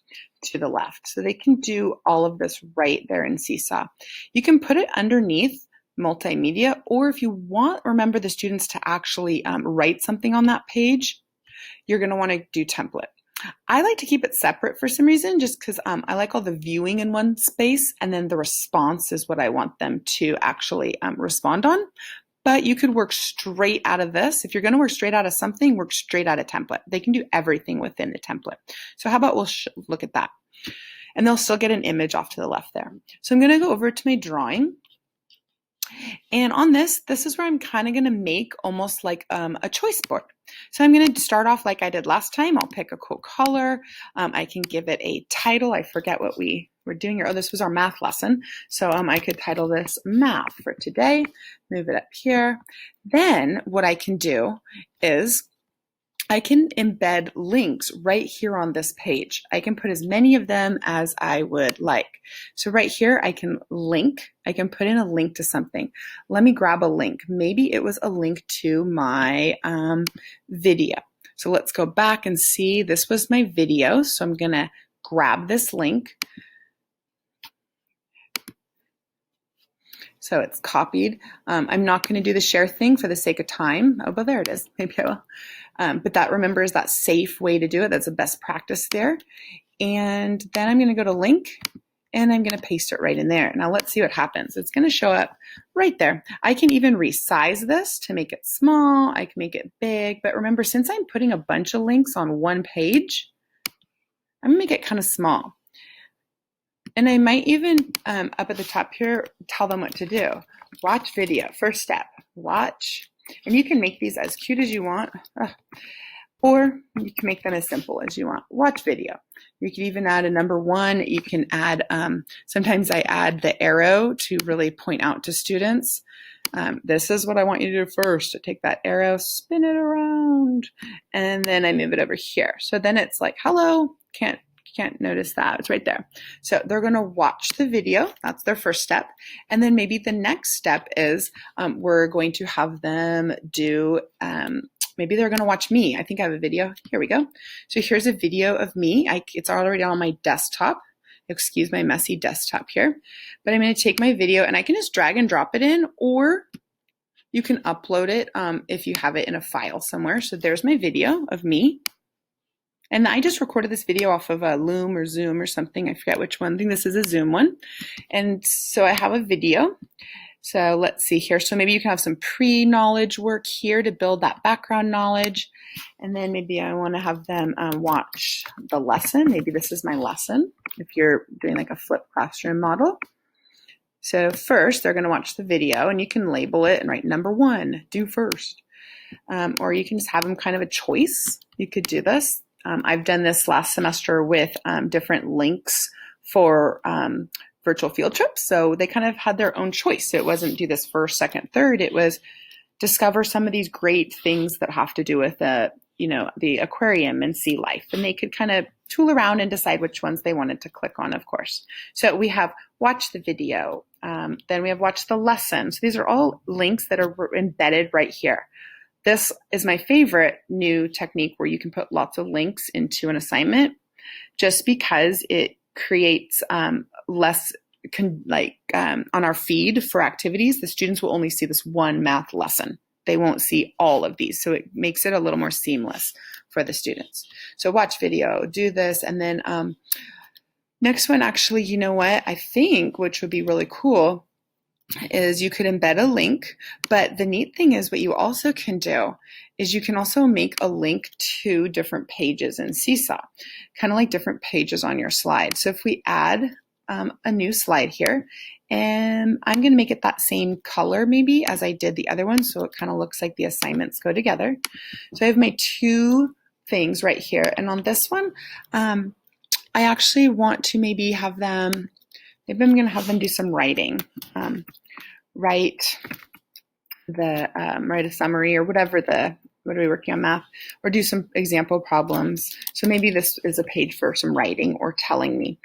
to the left. So they can do all of this right there in SeeSaw. You can put it underneath multimedia, or if you want, remember the students to actually write something on that page, you're going to want to do template. I like to keep it separate for some reason, just because I like all the viewing in one space, and then the response is what I want them to actually respond on. But you could work straight out of this. If you're going to work straight out of something, work straight out of template. They can do everything within the template. So how about we'll look at that. And they'll still get an image off to the left there. So I'm going to go over to my drawing. And on this is where I'm kind of going to make almost like a choice board. So I'm going to start off like I did last time. I'll pick a cool color. I can give it a title. I forget what we were doing here. Oh, this was our math lesson. So I could title this Math for today. Move it up here. Then what I can do is I can embed links right here on this page. I can put as many of them as I would like. So right here, I can put in a link to something. Let me grab a link. Maybe it was a link to my video. So let's go back and see, this was my video. So I'm gonna grab this link. So it's copied. I'm not going to do the share thing for the sake of time. Oh, but there it is. Maybe I will. But that, remember, is that safe way to do it. That's a best practice there. And then I'm going to go to link, and I'm going to paste it right in there. Now let's see what happens. It's going to show up right there. I can even resize this to make it small. I can make it big. But remember, since I'm putting a bunch of links on one page, I'm going to make it kind of small. And I might even, up at the top here, tell them what to do. Watch video, first step, watch. And you can make these as cute as you want, or you can make them as simple as you want. Watch video. You can even add a number 1. You can add, sometimes I add the arrow to really point out to students. This is what I want you to do first. So take that arrow, spin it around, and then I move it over here. So then it's like, hello, can't notice that. It's right there. So they're going to watch the video. That's their first step. And then maybe the next step is we're going to have them do, maybe they're going to watch me. I think I have a video. Here we go. So here's a video of me. It's already on my desktop. Excuse my messy desktop here. But I'm going to take my video and I can just drag and drop it in, or you can upload it if you have it in a file somewhere. So there's my video of me. And I just recorded this video off of a Loom or Zoom or something. I forget which one. I think this is a Zoom one. And so I have a video. So let's see here. So maybe you can have some pre-knowledge work here to build that background knowledge. And then maybe I want to have them watch the lesson. Maybe this is my lesson if you're doing like a flipped classroom model. So first they're going to watch the video, and you can label it and write number 1, do first. Or you can just have them kind of a choice. You could do this. I've done this last semester with different links for virtual field trips. So they kind of had their own choice. So it wasn't do this first, second, third. It was discover some of these great things that have to do with the aquarium and sea life. And they could kind of tool around and decide which ones they wanted to click on, of course. So we have watch the video. Then we have watch the lesson. So these are all links that are embedded right here. This is my favorite new technique where you can put lots of links into an assignment, just because it creates less on our feed for activities. The students will only see this one math lesson. They won't see all of these. So it makes it a little more seamless for the students. So watch video, do this, and then Next one, actually, you know what? I think, which would be really cool, is you could embed a link, but the neat thing is what you also can do is you can also make a link to different pages in SeeSaw, kind of like different pages on your slide. So if we add a new slide here, and I'm going to make it that same color maybe as I did the other one, so it kind of looks like the assignments go together. So I have my two things right here, and on this one, I actually want to maybe have them, maybe I'm going to have them do some writing. Write a summary or whatever what are we working on, math, or do some example problems. So maybe this is a page for some writing or telling me.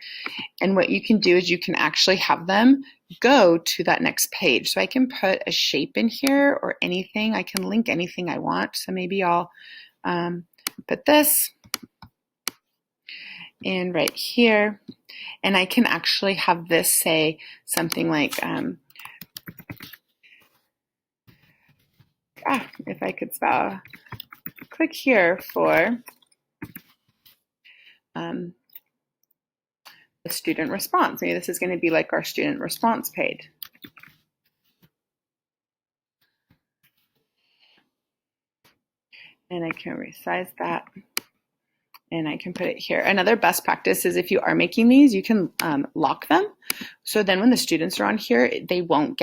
And what you can do is you can actually have them go to that next page. So I can put a shape in here or anything. I can link anything I want. So maybe I'll put this in right here. And I can actually have this say something like, if I could spell, click here for the student response. Maybe this is going to be like our student response page. And I can resize that. And I can put it here. Another best practice is if you are making these, you can lock them. So then when the students are on here, they won't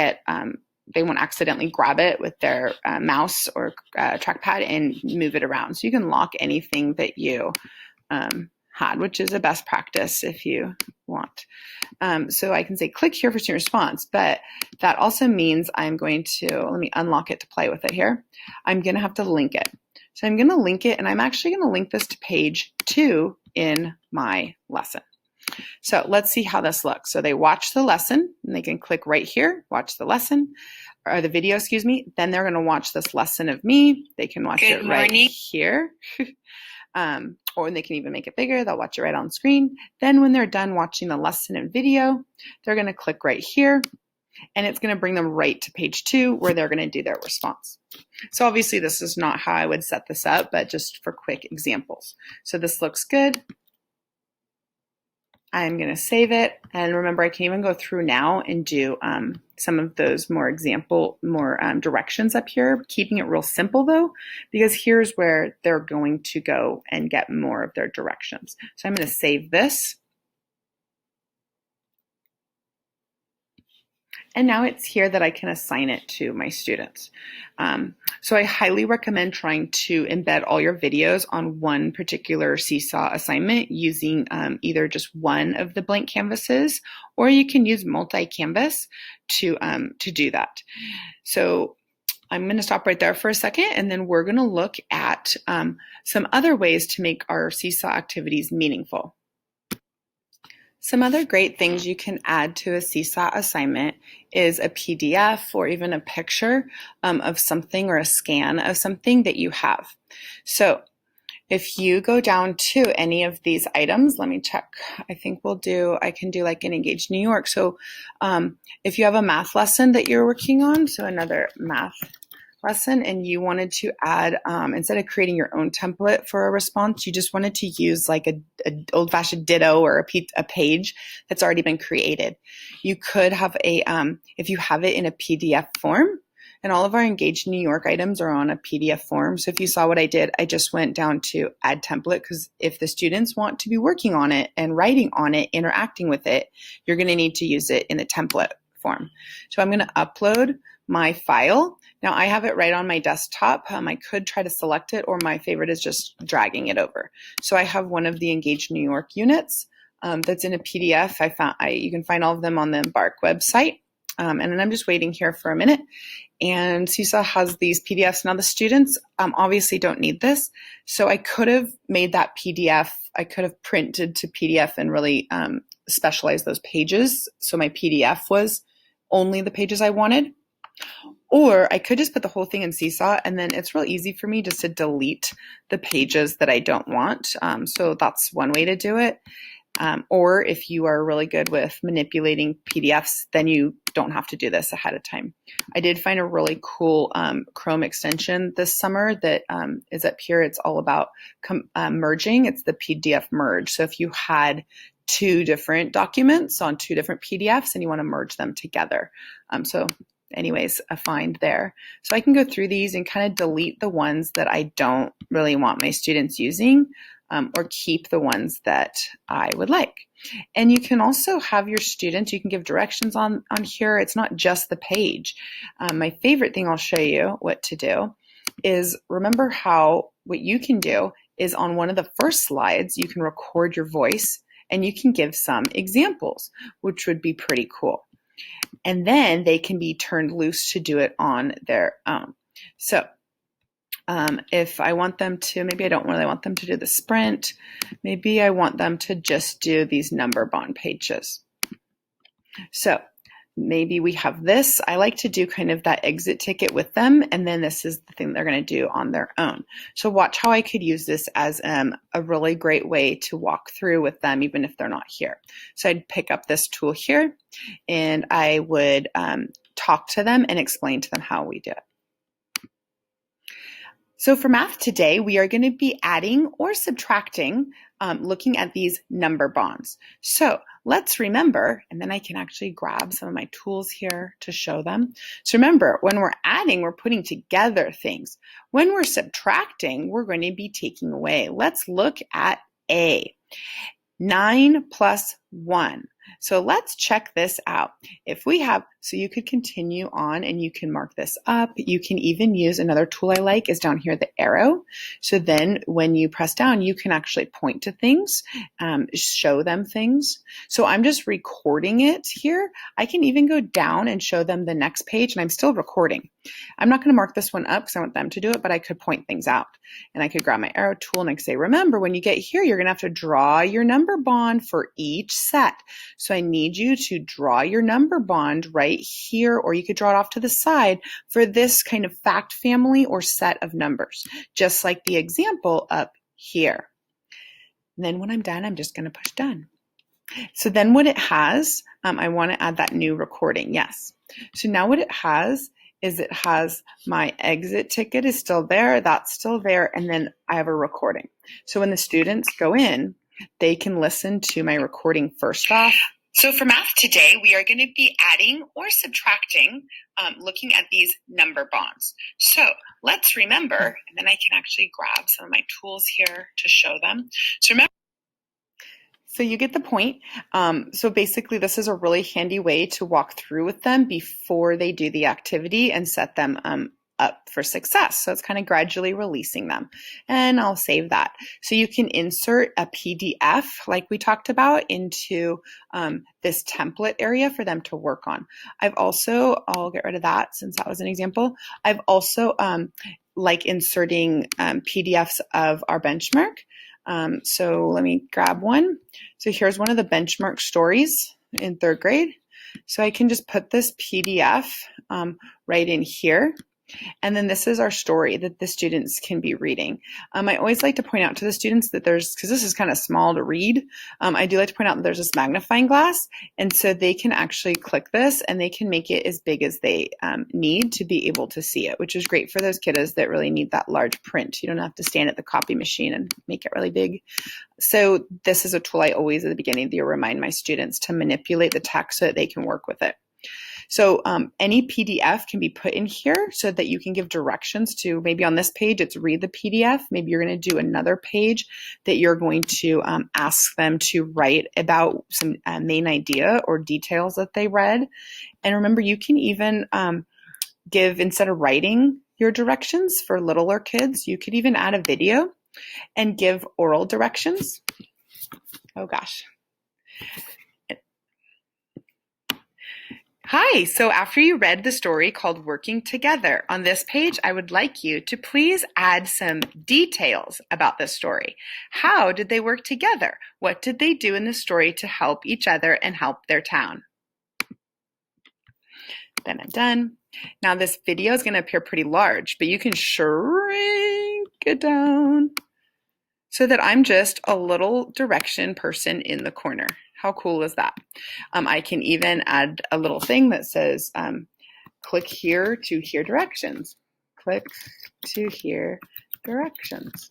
accidentally grab it with their mouse or trackpad and move it around. So you can lock anything that you had, which is a best practice if you want. So I can say click here for student response, but that also means I'm going to, let me unlock it to play with it here. I'm going to have to link it. So I'm going to link it, and I'm actually going to link this to page 2 in my lesson. So let's see how this looks. So they watch the lesson, and they can click right here, watch the lesson, or the video, excuse me. Then they're going to watch this lesson of me. They can watch it right here. Or they can even make it bigger. They'll watch it right on screen. Then when they're done watching the lesson and video, they're going to click right here, and it's going to bring them right to page 2 where they're going to do their response. So obviously this is not how I would set this up, but just for quick examples. So this looks good. I'm going to save it. And remember, I can even go through now and do some of those more directions up here, keeping it real simple though, because here's where they're going to go and get more of their directions. So I'm going to save this. And now it's here that I can assign it to my students. So I highly recommend trying to embed all your videos on one particular SeeSaw assignment using either just one of the blank canvases, or you can use multi-canvas to do that. So I'm going to stop right there for a second, and then we're going to look at some other ways to make our SeeSaw activities meaningful. Some other great things you can add to a SeeSaw assignment is a PDF or even a picture of something or a scan of something that you have. So if you go down to any of these items, let me check. I think I can do like an Engage New York. So if you have a math lesson that you're working on, so another math lesson, and you wanted to add, instead of creating your own template for a response, you just wanted to use like a old-fashioned ditto or a page that's already been created. You could have if you have it in a PDF form, and all of our Engage New York items are on a PDF form. So if you saw what I did, I just went down to add template, because if the students want to be working on it and writing on it, interacting with it, you're going to need to use it in a template form. So I'm going to upload my file. Now I have it right on my desktop. I could try to select it, or my favorite is just dragging it over. So I have one of the Engage New York units that's in a PDF. You can find all of them on the Embark website. And then I'm just waiting here for a minute. And SeeSaw has these PDFs. Now the students obviously don't need this. So I could have made that PDF. I could have printed to PDF and really specialized those pages. So my PDF was only the pages I wanted. Or I could just put the whole thing in SeeSaw, and then it's real easy for me just to delete the pages that I don't want. So that's one way to do it. Or if you are really good with manipulating PDFs, then you don't have to do this ahead of time. I did find a really cool Chrome extension this summer that is up here. It's all about merging. It's the PDF merge. So if you had two different documents on two different PDFs and you want to merge them together. So anyways, a find there. So I can go through these and kind of delete the ones that I don't really want my students using, or keep the ones that I would like. And you can also have your students, you can give directions on here. It's not just the page. My favorite thing I'll show you what to do is, remember how what you can do is on one of the first slides, you can record your voice and you can give some examples, which would be pretty cool. And then they can be turned loose to do it on their own. So if I want them to, maybe I don't really want them to do the sprint. Maybe I want them to just do these number bond pages. So maybe we have this. I like to do kind of that exit ticket with them, and then this is the thing they're going to do on their own. So watch how I could use this as a really great way to walk through with them, even if they're not here. So I'd pick up this tool here, and I would talk to them and explain to them how we do it. So for math today, we are going to be adding or subtracting, looking at these number bonds. So let's remember, and then I can actually grab some of my tools here to show them. So remember, when we're adding, we're putting together things. When we're subtracting, we're going to be taking away. Let's look at A. 9 plus 1. So let's check this out. If we have, so you could continue on and you can mark this up. You can even use another tool I like is down here, the arrow. So then when you press down, you can actually point to things, show them things. So I'm just recording it here. I can even go down and show them the next page, and I'm still recording. I'm not going to mark this one up because I want them to do it, but I could point things out. And I could grab my arrow tool and I could say, remember, when you get here, you're going to have to draw your number bond for each set. So I need you to draw your number bond right here, or you could draw it off to the side for this kind of fact family or set of numbers, just like the example up here. And then when I'm done, I'm just going to push done. So then what it has, I want to add that new recording. Yes. So now what it has is it has my exit ticket is still there. That's still there. And then I have a recording. So when the students go in, they can listen to my recording first off. So for math today, we are going to be adding or subtracting, looking at these number bonds. So let's remember, and then I can actually grab some of my tools here to show them. So remember. So you get the point. So basically, this is a really handy way to walk through with them before they do the activity and set them up for success. So it's kind of gradually releasing them. And I'll save that. So you can insert a PDF like we talked about into this template area for them to work on. I'll get rid of that since that was an example. I've also like inserting PDFs of our benchmark. So let me grab one. So here's one of the benchmark stories in 3rd grade. So I can just put this PDF right in here. And then this is our story that the students can be reading. I always like to point out to the students that because this is kind of small to read, I do like to point out that there's this magnifying glass. And so they can actually click this and they can make it as big as they need to be able to see it, which is great for those kiddos that really need that large print. You don't have to stand at the copy machine and make it really big. So this is a tool I always at the beginning of the year remind my students to manipulate the text so that they can work with it. So any PDF can be put in here so that you can give directions to, maybe on this page, it's read the PDF. Maybe you're going to do another page that you're going to ask them to write about some main idea or details that they read. And remember, you can even give, instead of writing your directions for littler kids, you could even add a video and give oral directions. Oh gosh. Hi, so after you read the story called Working Together, on this page, I would like you to please add some details about this story. How did they work together? What did they do in the story to help each other and help their town? Then I'm done. Now this video is going to appear pretty large, but you can shrink it down so that I'm just a little direction person in the corner. How cool is that? I can even add a little thing that says, click here to hear directions. Click to hear directions.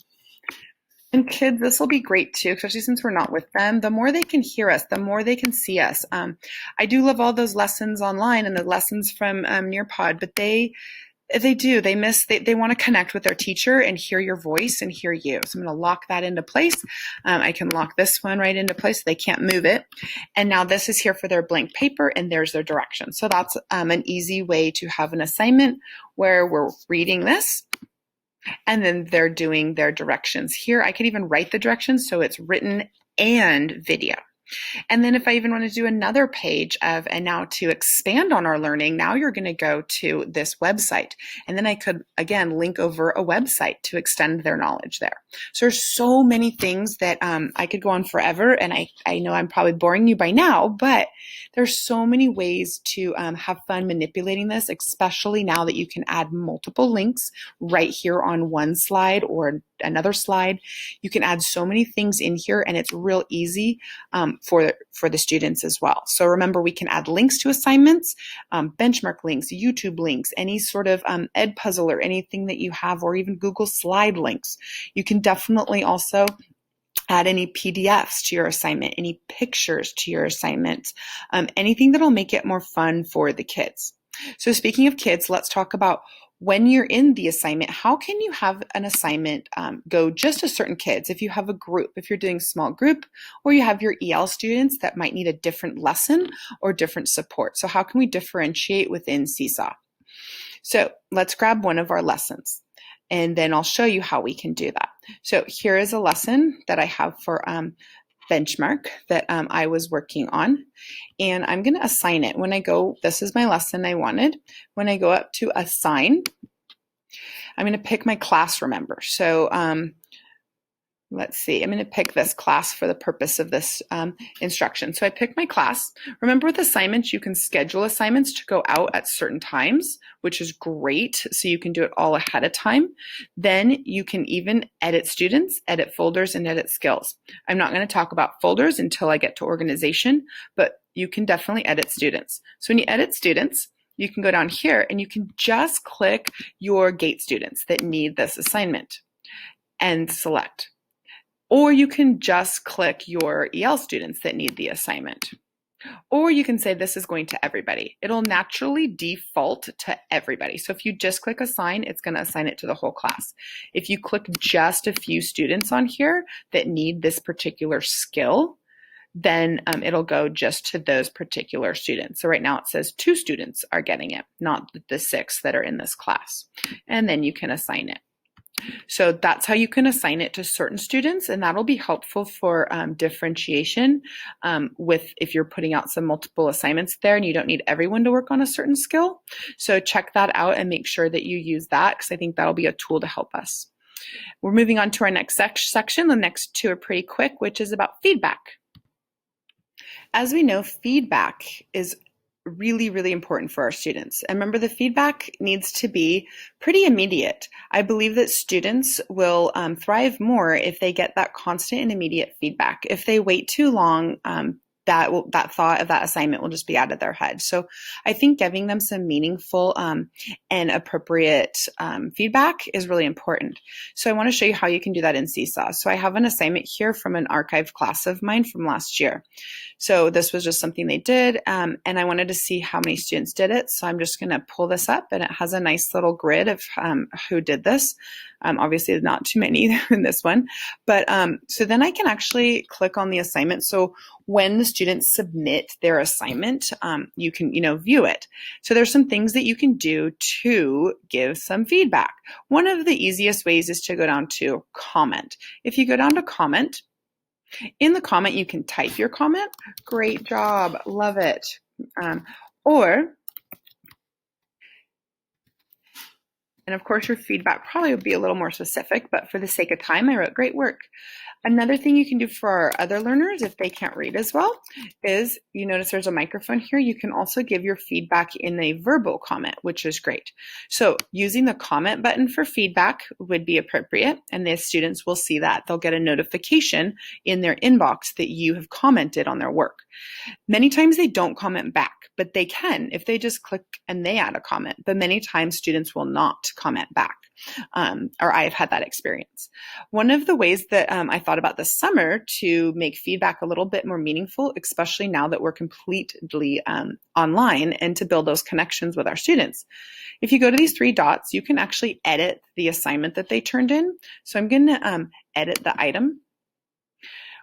And kids, this will be great too, especially since we're not with them. The more they can hear us, the more they can see us. I do love all those lessons online and the lessons from Nearpod, but they miss, they want to connect with their teacher and hear your voice and hear you. So I'm going to lock that into place. I can lock this one right into place so they can't move it. And now this is here for their blank paper and there's their directions. So that's an easy way to have an assignment where we're reading this and then they're doing their directions. Here, I could even write the directions so it's written and video. And then if I even want to do another page and now to expand on our learning, now you're going to go to this website. And then I could, again, link over a website to extend their knowledge there. So there's so many things that I could go on forever. And I know I'm probably boring you by now, but there's so many ways to have fun manipulating this, especially now that you can add multiple links right here on one slide or another slide. You can add so many things in here and it's real easy for the students as well. So remember, we can add links to assignments, benchmark links, YouTube links, any sort of Edpuzzle or anything that you have, or even Google Slide links. You can definitely also add any PDFs to your assignment, any pictures to your assignment, anything that'll make it more fun for the kids. So speaking of kids, let's talk about when you're in the assignment, how can you have an assignment go just to certain kids? If you have a group, if you're doing small group, or you have your EL students that might need a different lesson or different support. So how can we differentiate within SeeSaw? So let's grab one of our lessons and then I'll show you how we can do that. So here is a lesson that I have for benchmark that I was working on, and I'm going to assign it. When I go, this is my lesson I wanted. When I go up to assign, I'm going to pick my class, remember. So let's see, I'm going to pick this class for the purpose of this instruction. So I pick my class. Remember, with assignments, you can schedule assignments to go out at certain times, which is great. So you can do it all ahead of time. Then you can even edit students, edit folders, and edit skills. I'm not going to talk about folders until I get to organization, but you can definitely edit students. So when you edit students, you can go down here and you can just click your GATE students that need this assignment and select. Or you can just click your EL students that need the assignment. Or you can say this is going to everybody. It'll naturally default to everybody. So if you just click assign, it's going to assign it to the whole class. If you click just a few students on here that need this particular skill, then it'll go just to those particular students. So right now it says 2 students are getting it, not the 6 that are in this class. And then you can assign it. So that's how you can assign it to certain students, and that'll be helpful for differentiation with if you're putting out some multiple assignments there and you don't need everyone to work on a certain skill. So check that out and make sure that you use that, because I think that'll be a tool to help us. We're moving on to our next section. The next 2 are pretty quick, which is about feedback. As we know, feedback is really, really important for our students. And remember, the feedback needs to be pretty immediate. I believe that students will thrive more if they get that constant and immediate feedback. If they wait too long, that thought of that assignment will just be out of their head. So I think giving them some meaningful and appropriate feedback is really important. So I want to show you how you can do that in SeeSaw. So I have an assignment here from an archived class of mine from last year. So this was just something they did, and I wanted to see how many students did it. So I'm just going to pull this up, and it has a nice little grid of who did this. Obviously not too many in this one, but so then I can actually click on the assignment. So when the students submit their assignment, you can, view it. So there's some things that you can do to give some feedback. One of the easiest ways is to go down to comment. If you go down to comment, in the comment, you can type your comment. Great job, love it. And of course, your feedback probably would be a little more specific, but for the sake of time, I wrote great work. Another thing you can do for our other learners, if they can't read as well, is you notice there's a microphone here. You can also give your feedback in a verbal comment, which is great. So using the comment button for feedback would be appropriate, and the students will see that. They'll get a notification in their inbox that you have commented on their work. Many times they don't comment back, but they can if they just click and they add a comment. But many times students will not comment back. or I've had that experience. One of the ways that I thought about this summer to make feedback a little bit more meaningful, especially now that we're completely online, and to build those connections with our students. If you go to these three dots, you can actually edit the assignment that they turned in. So I'm going to edit the item.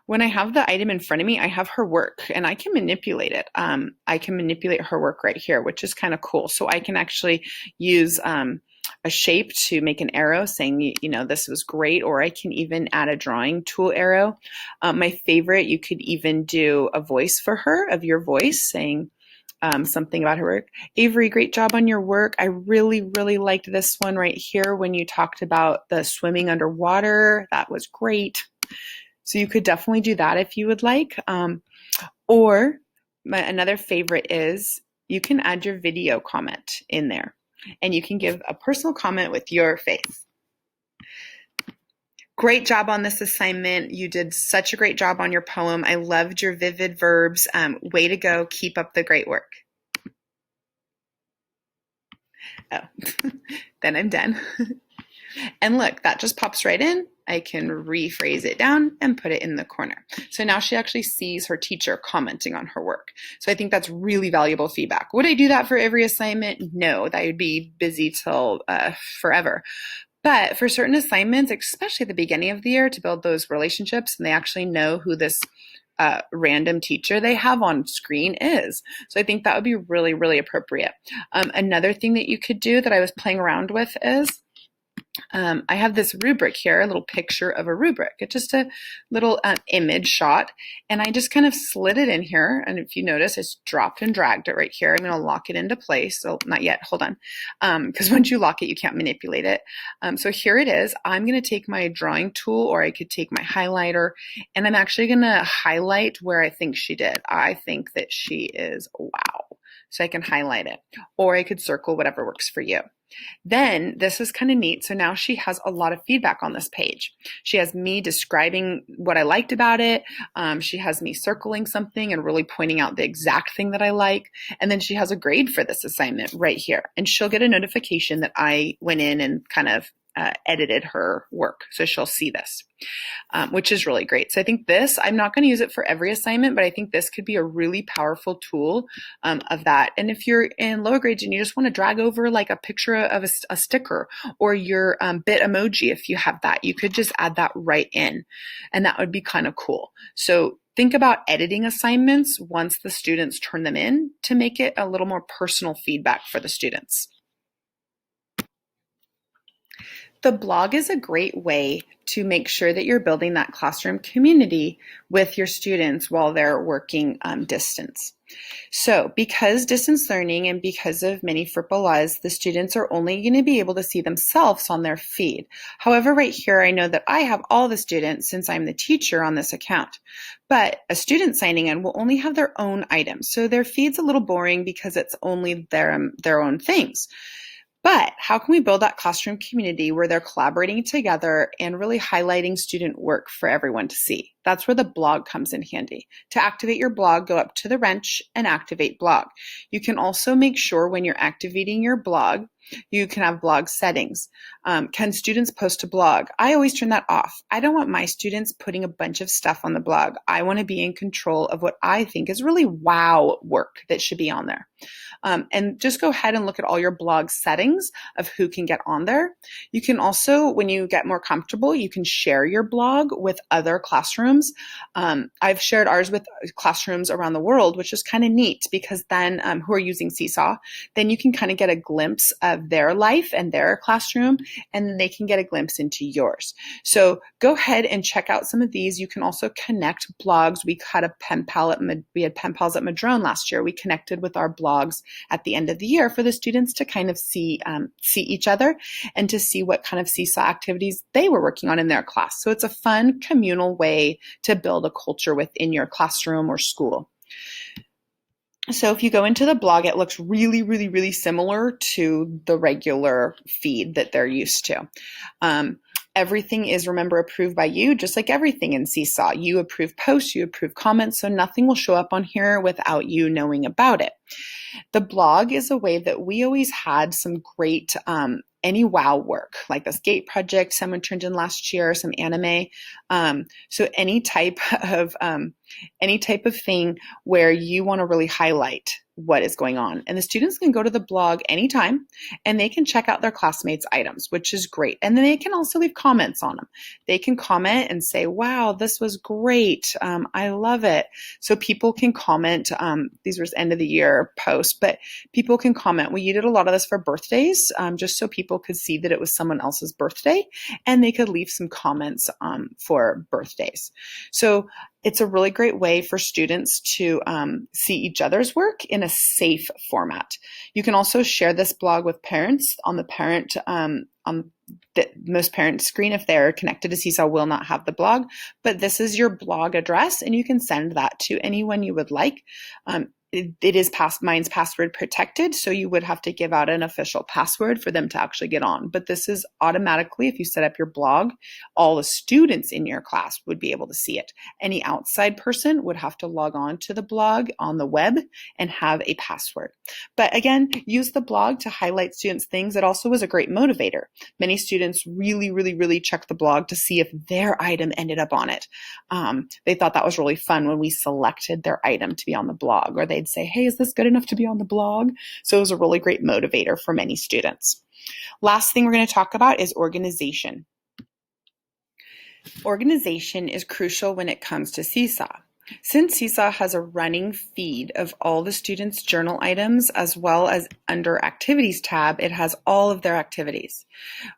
When I have the item in front of me, I have her work and I can manipulate it. I can manipulate her work right here, which is kind of cool. So I can actually use a shape to make an arrow saying, this was great, or I can even add a drawing tool arrow. My favorite, you could even do a voice for her of your voice saying something about her work. Avery, great job on your work. I really, really liked this one right here when you talked about the swimming underwater. That was great. So you could definitely do that if you would like. Or another favorite is you can add your video comment in there and you can give a personal comment with your face. Great job on this assignment. You did such a great job on your poem. I loved your vivid verbs. Way to go. Keep up the great work. Oh, then I'm done. And look, that just pops right in. I can rephrase it down and put it in the corner. So now she actually sees her teacher commenting on her work. So I think that's really valuable feedback. Would I do that for every assignment? No, that would be busy till forever. But for certain assignments, especially at the beginning of the year, to build those relationships and they actually know who this random teacher they have on screen is. So I think that would be really, really appropriate. Another thing that you could do that I was playing around with is I have this rubric here, a little picture of a rubric. It's just a little image shot, and I just kind of slid it in here. And if you notice, it's dropped and dragged it right here. I'm going to lock it into place. So not yet. Hold on. Because once you lock it, you can't manipulate it. So here it is. I'm going to take my drawing tool, or I could take my highlighter, and I'm actually going to highlight where I think she did. I think that she is wow. So I can highlight it, or I could circle, whatever works for you. Then this is kind of neat. So now she has a lot of feedback on this page. She has me describing what I liked about it. She has me circling something and really pointing out the exact thing that I like. And then she has a grade for this assignment right here. And she'll get a notification that I went in and kind of edited her work. So she'll see this, which is really great. So I think this, I'm not going to use it for every assignment, but I think this could be a really powerful tool of that. And if you're in lower grades and you just want to drag over like a picture of a sticker or your bit emoji, if you have that, you could just add that right in. And that would be kind of cool. So think about editing assignments once the students turn them in to make it a little more personal feedback for the students. The blog is a great way to make sure that you're building that classroom community with your students while they're working distance. So because distance learning and because of many FERPA laws, the students are only going to be able to see themselves on their feed. However, right here, I know that I have all the students since I'm the teacher on this account. But a student signing in will only have their own items. So their feed's a little boring because it's only their own things. But how can we build that classroom community where they're collaborating together and really highlighting student work for everyone to see? That's where the blog comes in handy. To activate your blog, go up to the wrench and activate blog. You can also make sure when you're activating your blog, you can have blog settings. Can students post a blog? I always turn that off. I don't want my students putting a bunch of stuff on the blog. I want to be in control of what I think is really wow work that should be on there. And just go ahead and look at all your blog settings of who can get on there. You can also, when you get more comfortable, you can share your blog with other classrooms. I've shared ours with classrooms around the world, which is kind of neat because then who are using SeeSaw, then you can kind of get a glimpse of their life and their classroom, and they can get a glimpse into yours. So go ahead and check out some of these. You can also connect blogs. We had pen pals at Madrone last year. We connected with our blogs at the end of the year for the students to kind of see each other and to see what kind of SeeSaw activities they were working on in their class. So it's a fun communal way to build a culture within your classroom or school. So if you go into the blog, it looks really, really, really similar to the regular feed that they're used to. Everything is, remember, approved by you, just like everything in SeeSaw. You approve posts, you approve comments, so nothing will show up on here without you knowing about it. The blog is a way that we always had some great any wow work, like this gate project someone turned in last year, some anime. So any type of thing where you want to really highlight what is going on. And the students can go to the blog anytime and they can check out their classmates' items, which is great. And then they can also leave comments on them. They can comment and say, wow, this was great. I love it. So people can comment. These were end of the year posts, but people can comment. We did a lot of this for birthdays, just so people could see that it was someone else's birthday and they could leave some comments for birthdays. So it's a really great way for students to see each other's work in a safe format. You can also share this blog with parents on the parent most parents' screen. If they're connected to SeeSaw, will not have the blog, but this is your blog address and you can send that to anyone you would like. It is mine's password protected, so you would have to give out an official password for them to actually get on. But this is automatically, if you set up your blog, all the students in your class would be able to see it. Any outside person would have to log on to the blog on the web and have a password. But again, use the blog to highlight students' things. It also was a great motivator. Many students really checked the blog to see if their item ended up on it. They thought that was really fun when we selected their item to be on the blog, or they'd say, hey, is this good enough to be on the blog? So it was a really great motivator for many students. Last thing we're going to talk about is organization. Organization is crucial when it comes to SeeSaw. Since SeeSaw has a running feed of all the students' journal items, as well as under Activities tab, it has all of their activities.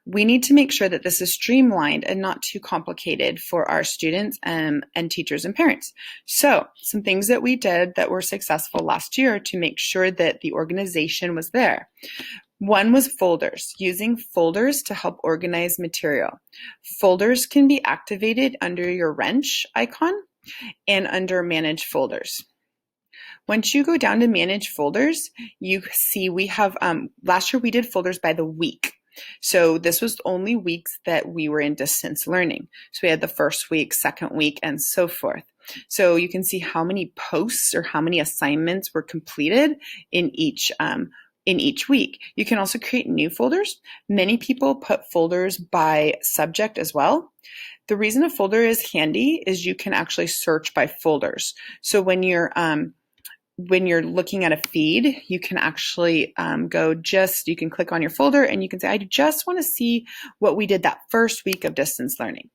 We need to make sure that this is streamlined and not too complicated for our students and teachers and parents. So some things that we did that were successful last year to make sure that the organization was there. One was folders, using folders to help organize material. Folders can be activated under your wrench icon and under Manage Folders. Once you go down to Manage Folders, you see we have, last year we did folders by the week. So this was only weeks that we were in distance learning. So we had the first week, second week, and so forth. So you can see how many posts or how many assignments were completed in each week. You can also create new folders. Many people put folders by subject as well. The reason a folder is handy is you can actually search by folders. So when you're looking at a feed, you can actually you can click on your folder and you can say, I just want to see what we did that first week of distance learning.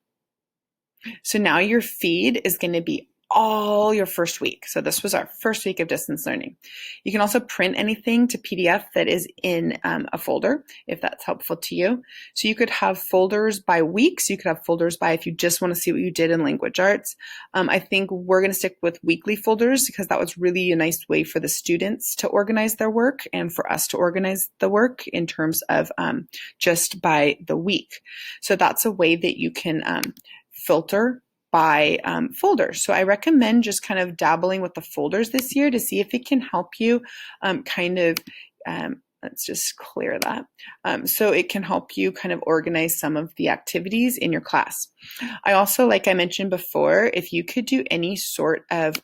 So now your feed is going to be all your first week. So this was our first week of distance learning. You can also print anything to PDF that is in a folder, if that's helpful to you. So you could have folders by weeks. You could have folders by if you just want to see what you did in language arts. I think we're going to stick with weekly folders because that was really a nice way for the students to organize their work and for us to organize the work in terms of just by the week. So that's a way that you can filter by folders. So I recommend just kind of dabbling with the folders this year to see if it can help you let's just clear that. So it can help you kind of organize some of the activities in your class. I also, like I mentioned before, if you could do any sort of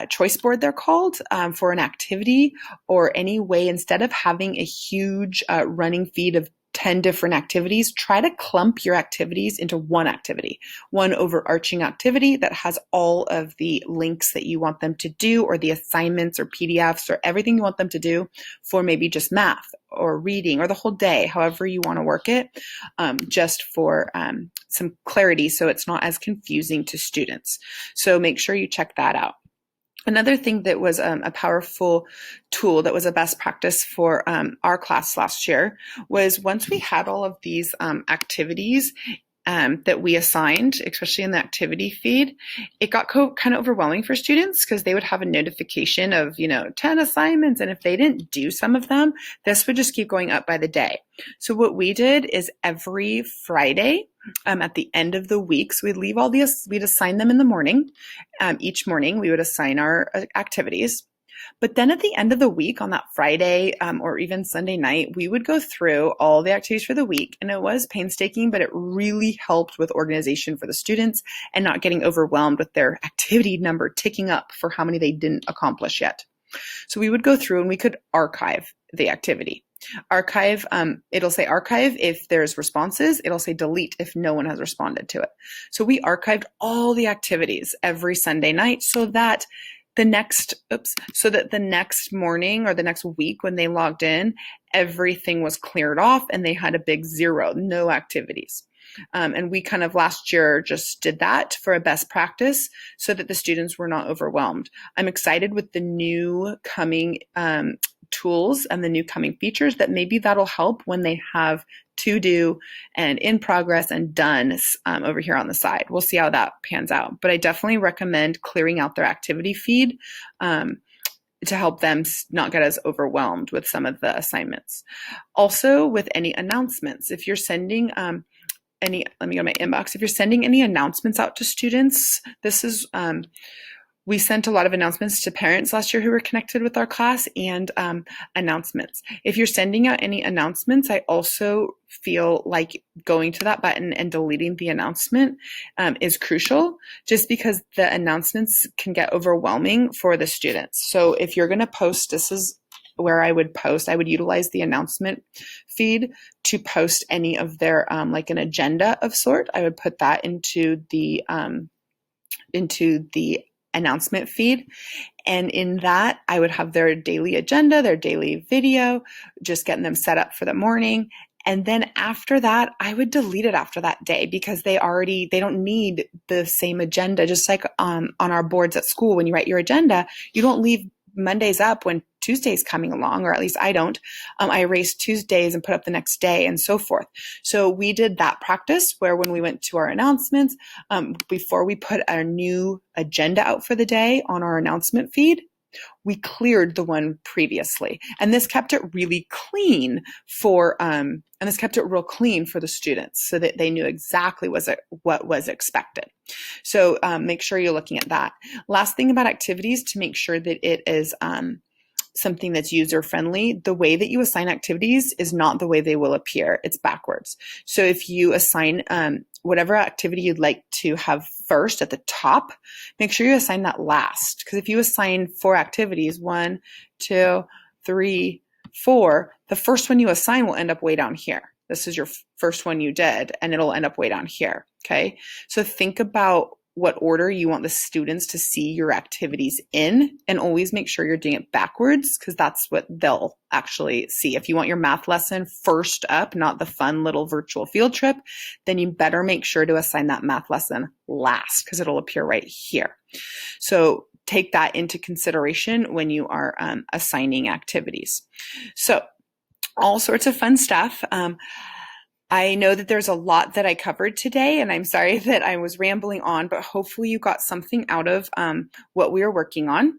choice board, they're called, for an activity, or any way, instead of having a huge running feed of 10 different activities, try to clump your activities into one activity, one overarching activity that has all of the links that you want them to do, or the assignments or PDFs or everything you want them to do for maybe just math or reading or the whole day, however you want to work it, just for some clarity so it's not as confusing to students. So make sure you check that out. Another thing that was a powerful tool that was a best practice for our class last year was once we had all of these activities that we assigned, especially in the activity feed, it got kind of overwhelming for students because they would have a notification of, 10 assignments. And if they didn't do some of them, this would just keep going up by the day. So what we did is every Friday, at the end of the week, so we'd assign them in the morning. Each morning we would assign our activities. But then at the end of the week on that Friday or even Sunday night, we would go through all the activities for the week. And it was painstaking, but it really helped with organization for the students and not getting overwhelmed with their activity number ticking up for how many they didn't accomplish yet. So we would go through and we could archive the activity. Archive, it'll say archive if there's responses. It'll say delete if no one has responded to it. So we archived all the activities every Sunday night so that the next morning or the next week when they logged in, everything was cleared off and they had a big zero, no activities. And we kind of last year just did that for a best practice so that the students were not overwhelmed. I'm excited with the new coming tools and the new coming features that maybe that'll help when they have to do and in progress and done over here on the side. We'll see how that pans out. But I definitely recommend clearing out their activity feed to help them not get as overwhelmed with some of the assignments. Also, with any announcements, if you're sending let me go to my inbox. If you're sending any announcements out to students, this is, we sent a lot of announcements to parents last year who were connected with our class and announcements. If you're sending out any announcements, I also feel like going to that button and deleting the announcement is crucial just because the announcements can get overwhelming for the students. So if you're going to post, this is where I would post, I would utilize the announcement feed to post any of their, like an agenda of sort. I would put that into the announcement feed. And in that, I would have their daily agenda, their daily video, just getting them set up for the morning. And then after that, I would delete it after that day because they don't need the same agenda. Just like on our boards at school, when you write your agenda, you don't leave Mondays up when Tuesday's coming along, or at least I don't. I erase Tuesdays and put up the next day and so forth. So we did that practice where when we went to our announcements, before we put our new agenda out for the day on our announcement feed, we cleared the one previously. And this kept it really clean for the students so that they knew exactly what was expected. So make sure you're looking at that. Last thing about activities, to make sure that it is something that's user friendly, the way that you assign activities is not the way they will appear. It's backwards. So if you assign whatever activity you'd like to have first at the top, make sure you assign that last. Because if you assign 4 activities, 1, 2, 3, 4, the first one you assign will end up way down here. This is your first one you did, and it'll end up way down here. Okay. So think about what order you want the students to see your activities in, and always make sure you're doing it backwards because that's what they'll actually see. If you want your math lesson first up, not the fun little virtual field trip, then you better make sure to assign that math lesson last because it'll appear right here. So take that into consideration when you are assigning activities. So all sorts of fun stuff. I know that there's a lot that I covered today, and I'm sorry that I was rambling on, but hopefully you got something out of what we are working on.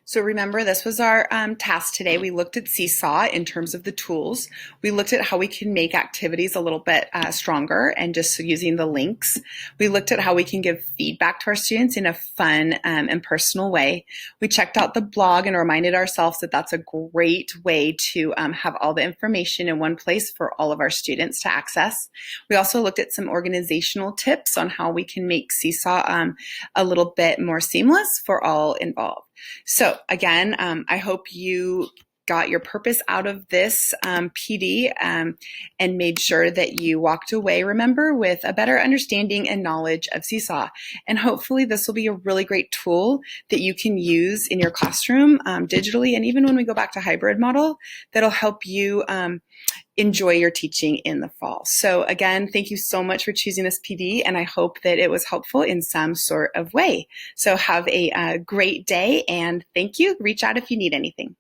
So remember, this was our task today. We looked at SeeSaw in terms of the tools. We looked at how we can make activities a little bit stronger and just using the links. We looked at how we can give feedback to our students in a fun and personal way. We checked out the blog and reminded ourselves that that's a great way to have all the information in one place for all of our students to access. We also looked at some organizational tips on how we can make SeeSaw a little bit more seamless for all involved. So again, I hope you got your purpose out of this PD and made sure that you walked away, remember, with a better understanding and knowledge of SeeSaw. And hopefully this will be a really great tool that you can use in your classroom digitally. And even when we go back to hybrid model, that'll help you enjoy your teaching in the fall. So again, thank you so much for choosing this PD, and I hope that it was helpful in some sort of way. So have a great day, and thank you. Reach out if you need anything.